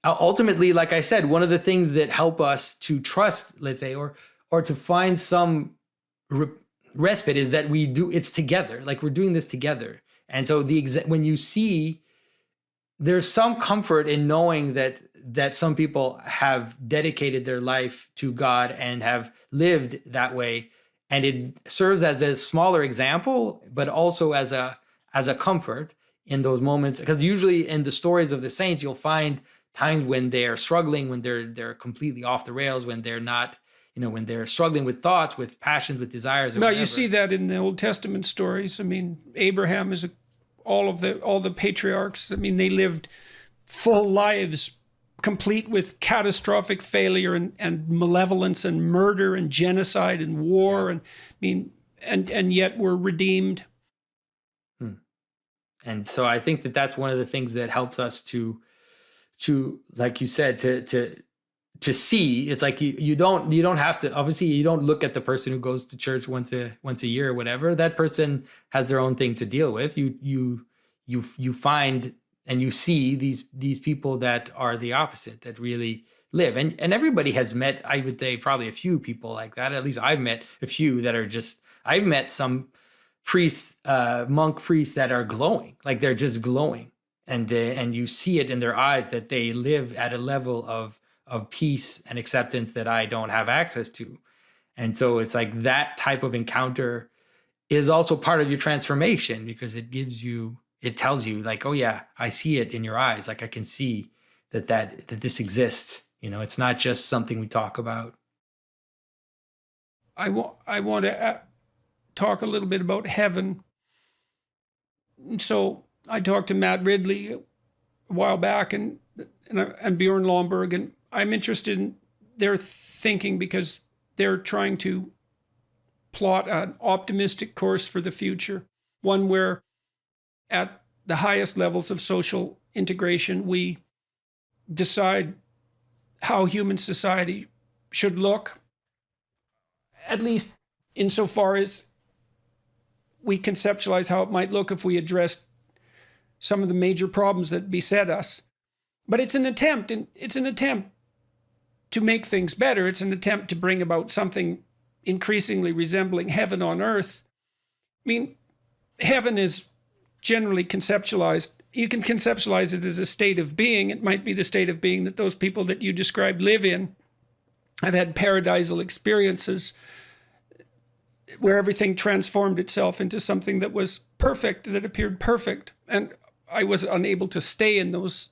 ultimately, like I said, one of the things that help us to trust, let's say, or to find some respite is that it's together. Like we're doing this together. And so when you see, there's some comfort in knowing that some people have dedicated their life to God and have lived that way. And it serves as a smaller example, but also as a comfort in those moments. Because usually in the stories of the saints, you'll find times when they're struggling, when they're completely off the rails, when they're not, when they're struggling with thoughts, with passions, with desires. Or whatever. You see that in the Old Testament stories. I mean, Abraham is all the patriarchs. I mean, they lived full lives, complete with catastrophic failure and malevolence and murder and genocide and war. Yeah. And yet were redeemed. And so I think that's one of the things that helps us to like you said, to see. It's like you don't have to, obviously you don't look at the person who goes to church once a year or whatever. That person has their own thing to deal with. You find and you see these people that are the opposite, that really live. And everybody has met, I would say, probably a few people like that. At least I've met a few that are just, I've met some priests, monk priests that are glowing, like they're just glowing. And you see it in their eyes that they live at a level of peace and acceptance that I don't have access to. And so it's like that type of encounter is also part of your transformation, because it tells you like, oh yeah, I see it in your eyes. Like I can see that this exists. It's not just something we talk about. I want to talk a little bit about heaven. So I talked to Matt Ridley a while back and Bjorn Lomborg, and I'm interested in their thinking because they're trying to plot an optimistic course for the future, one where at the highest levels of social integration, we decide how human society should look, at least insofar as we conceptualize how it might look if we addressed some of the major problems that beset us. But it's an attempt to make things better. It's an attempt to bring about something increasingly resembling heaven on earth. I mean, heaven is generally conceptualized. You can conceptualize it as a state of being. It might be the state of being that those people that you described live in. I've had paradisal experiences where everything transformed itself into something that was perfect, that appeared perfect. And I was unable to stay in those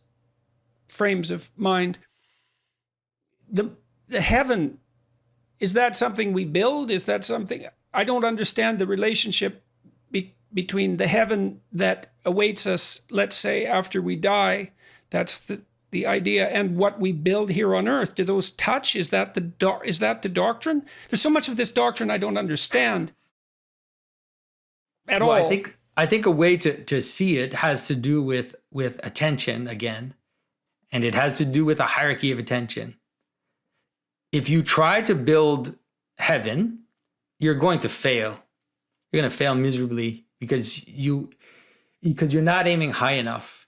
frames of mind. The heaven, is that something we build? Is that something? I don't understand the relationship between the heaven that awaits us, let's say, after we die. That's the idea, and what we build here on earth. Do those touch? Is that the doctrine? There's so much of this doctrine I don't understand. at Well, all. I think a way to see it has to do with attention again, and it has to do with a hierarchy of attention. If you try to build heaven, you're going to fail. You're going to fail miserably because you're not aiming high enough,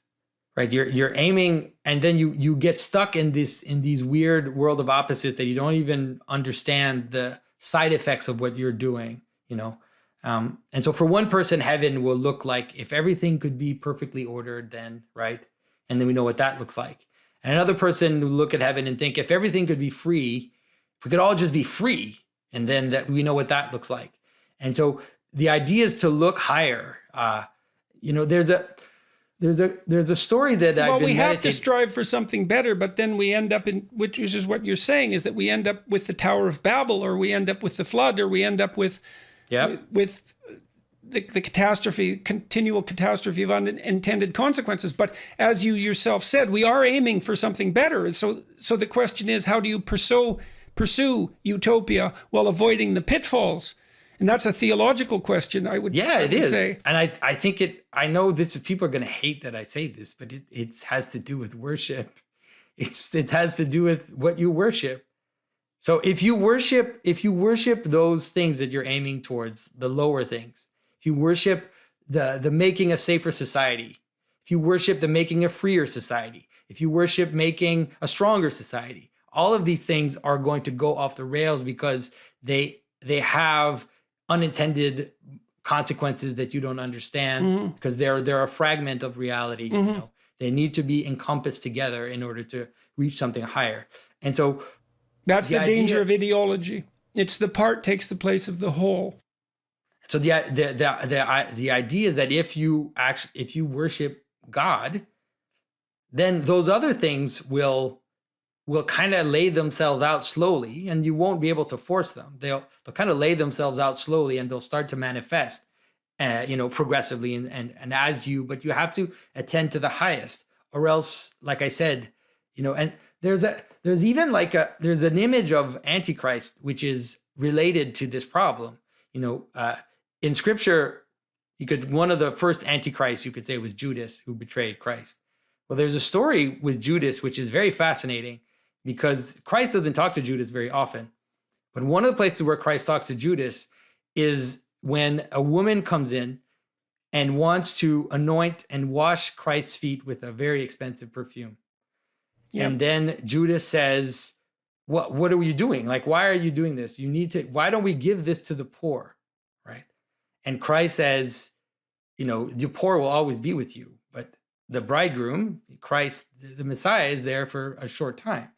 right? You're aiming, and then you get stuck in these weird world of opposites that you don't even understand the side effects of what you're doing, you know. And so for one person, heaven will look like if everything could be perfectly ordered, then, right? And then we know what that looks like. And another person will look at heaven and think if everything could be free, if we could all just be free, and then that we know what that looks like. And so the idea is to look higher. There's a story that I've been we have to strive for something better, but then we end up in, which is what you're saying, is that we end up with the Tower of Babel, or we end up with the flood, or we end up with the catastrophe, continual catastrophe of unintended consequences. But as you yourself said, we are aiming for something better. And so the question is, how do you pursue utopia while avoiding the pitfalls? And that's a theological question, I would say. And I think I know people are going to hate that I say this, but it has to do with worship. It has to do with what you worship. So if you worship those things that you're aiming towards, the lower things, if you worship the making a safer society, if you worship the making a freer society, if you worship making a stronger society, all of these things are going to go off the rails because they have unintended consequences that you don't understand, because they're a fragment of reality. You know? They need to be encompassed together in order to reach something higher. And so that's the danger of ideology. It's the part takes the place of the whole. So the idea is that if you worship God, then those other things will kind of lay themselves out slowly, and you won't be able to force them. They'll kind of lay themselves out slowly, and they'll start to manifest, progressively and as you. But you have to attend to the highest, or else, like I said, and there's an image of Antichrist which is related to this problem. In Scripture, one of the first Antichrists you could say was Judas, who betrayed Christ. Well, there's a story with Judas which is very fascinating, because Christ doesn't talk to Judas very often. But one of the places where Christ talks to Judas is when a woman comes in and wants to anoint and wash Christ's feet with a very expensive perfume. Yep. And then Judas says, what are you doing? Like, why are you doing this? Why don't we give this to the poor, right? And Christ says, the poor will always be with you, but the bridegroom, Christ, the Messiah, is there for a short time.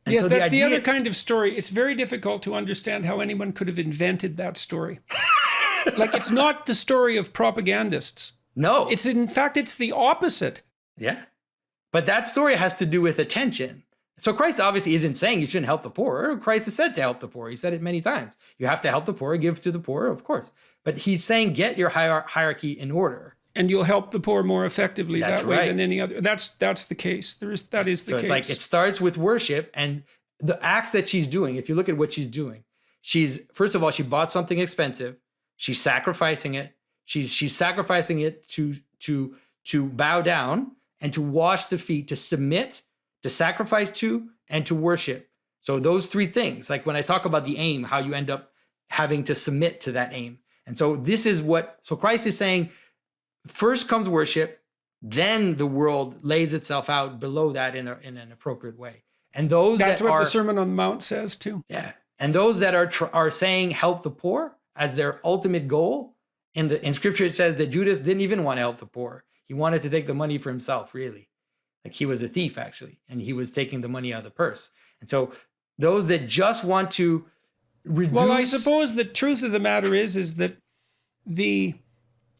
And yes, so that's the other kind of story. It's very difficult to understand how anyone could have invented that story. Like, it's not the story of propagandists. No. In fact, it's the opposite. Yeah. But that story has to do with attention. So Christ obviously isn't saying you shouldn't help the poor. Christ has said to help the poor. He said it many times. You have to help the poor, give to the poor, of course. But he's saying get your hierarchy in order. And you'll help the poor more effectively that way right. than any other. That's the case. That is the case. So it's like it starts with worship, and the acts that she's doing. If you look at what she's doing, first of all, she bought something expensive. She's sacrificing it. She's sacrificing it to bow down and to wash the feet, to submit, to sacrifice to, and to worship. So those three things, like when I talk about the aim, how you end up having to submit to that aim. And so so Christ is saying, first comes worship, then the world lays itself out below that in an appropriate way. And that's what the Sermon on the Mount says too. Yeah. And those that are saying help the poor as their ultimate goal, in Scripture it says that Judas didn't even want to help the poor. He wanted to take the money for himself, really. Like, he was a thief, actually, and he was taking the money out of the purse. And so those that just want to reduce... Well, I suppose the truth of the matter is that the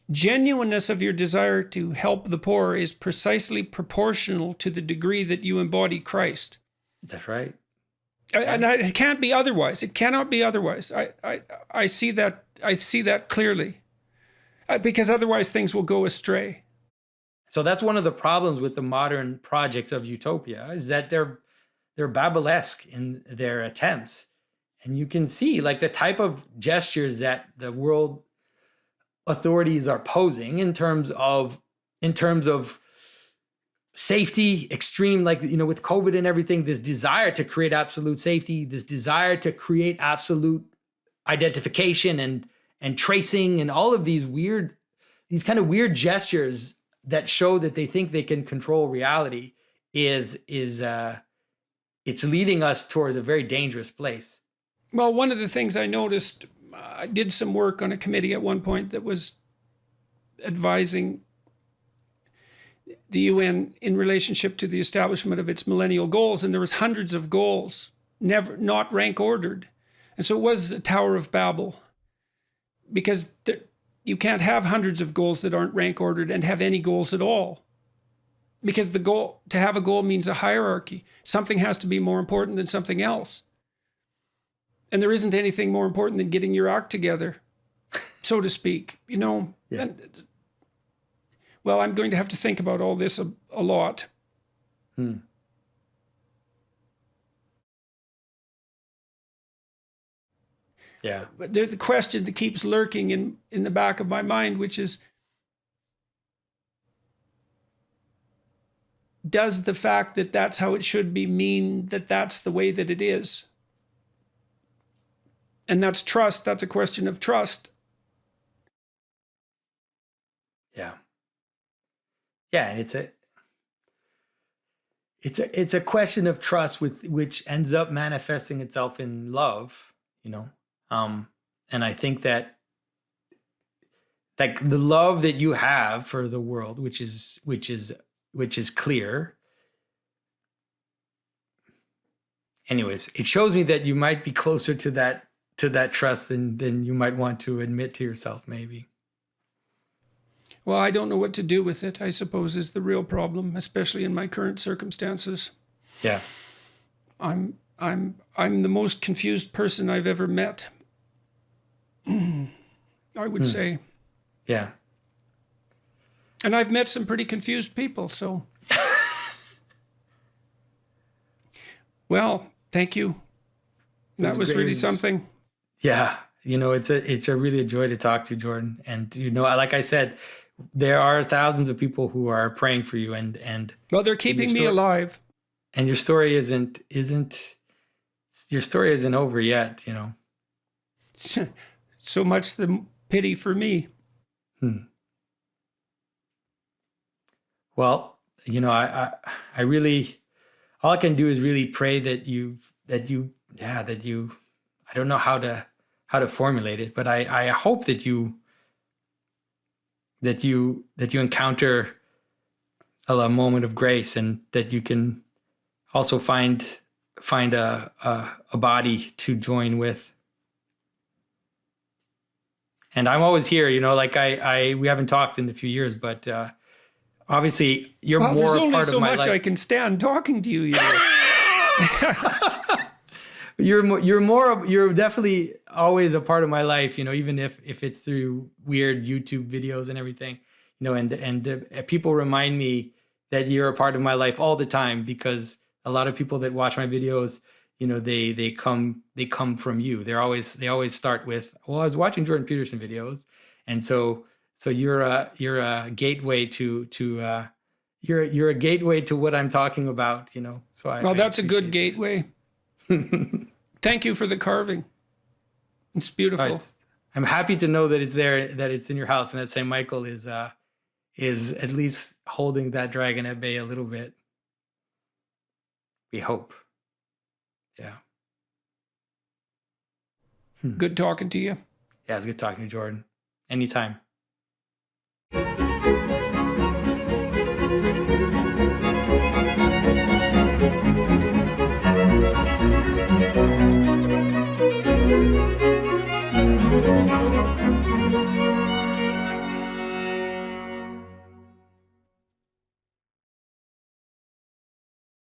genuineness of your desire to help the poor is precisely proportional to the degree that you embody Christ. That's right. And it can't be otherwise. It cannot be otherwise. I see that. I see that clearly, because otherwise things will go astray. So that's one of the problems with the modern projects of Utopia, is that they're Babelesque in their attempts, and you can see like the type of gestures that the world authorities are posing in terms of safety, extreme, like, with COVID and everything, this desire to create absolute safety, this desire to create absolute identification and tracing, and all of these kind of weird gestures that show that they think they can control reality it's leading us towards a very dangerous place. Well, one of the things I noticed, I did some work on a committee at one point that was advising the UN in relationship to the establishment of its millennial goals, and there was hundreds of goals, not rank ordered. And so it was a Tower of Babel, because you can't have hundreds of goals that aren't rank ordered and have any goals at all. Because to have a goal means a hierarchy. Something has to be more important than something else. And there isn't anything more important than getting your act together, so to speak, Yeah. And, well, I'm going to have to think about all this a lot. Yeah. But there's the question that keeps lurking in the back of my mind, which is, does the fact that that's how it should be mean that that's the way that it is? And that's trust. That's a question of trust. Yeah. Yeah, and it's a question of trust which ends up manifesting itself in love, and I think that, like, the love that you have for the world, which is clear. Anyways, it shows me that you might be closer to that trust than you might want to admit to yourself, maybe. Well, I don't know what to do with it, I suppose, is the real problem, especially in my current circumstances. Yeah. I'm the most confused person I've ever met, I would say. Yeah. And I've met some pretty confused people, so. Well, thank you. That was really something. Yeah. It's a really joy to talk to you, Jordan. And, like I said, there are thousands of people who are praying for you, and well, they're keeping me alive. And your story isn't over yet, So much the pity for me. Well, I really, all I can do is really pray that you, I don't know how to formulate it, but I hope that you encounter a moment of grace, and that you can also find a body to join with. And I'm always here, like we haven't talked in a few years, but obviously you're more a part of my life. There's only so much I can stand talking to you. You're definitely always a part of my life, even if it's through weird YouTube videos and everything, and people remind me that you're a part of my life all the time, because a lot of people that watch my videos, they come from you. They always start with, well, I was watching Jordan Peterson videos. And so you're a gateway to you're a gateway to what I'm talking about, So that's a good gateway. Thank you for the carving. It's beautiful. Right. I'm happy to know that it's there, that it's in your house, and that St. Michael is at least holding that dragon at bay a little bit. We hope. Yeah. Good talking to you. Yeah, it's good talking to you, Jordan. Anytime.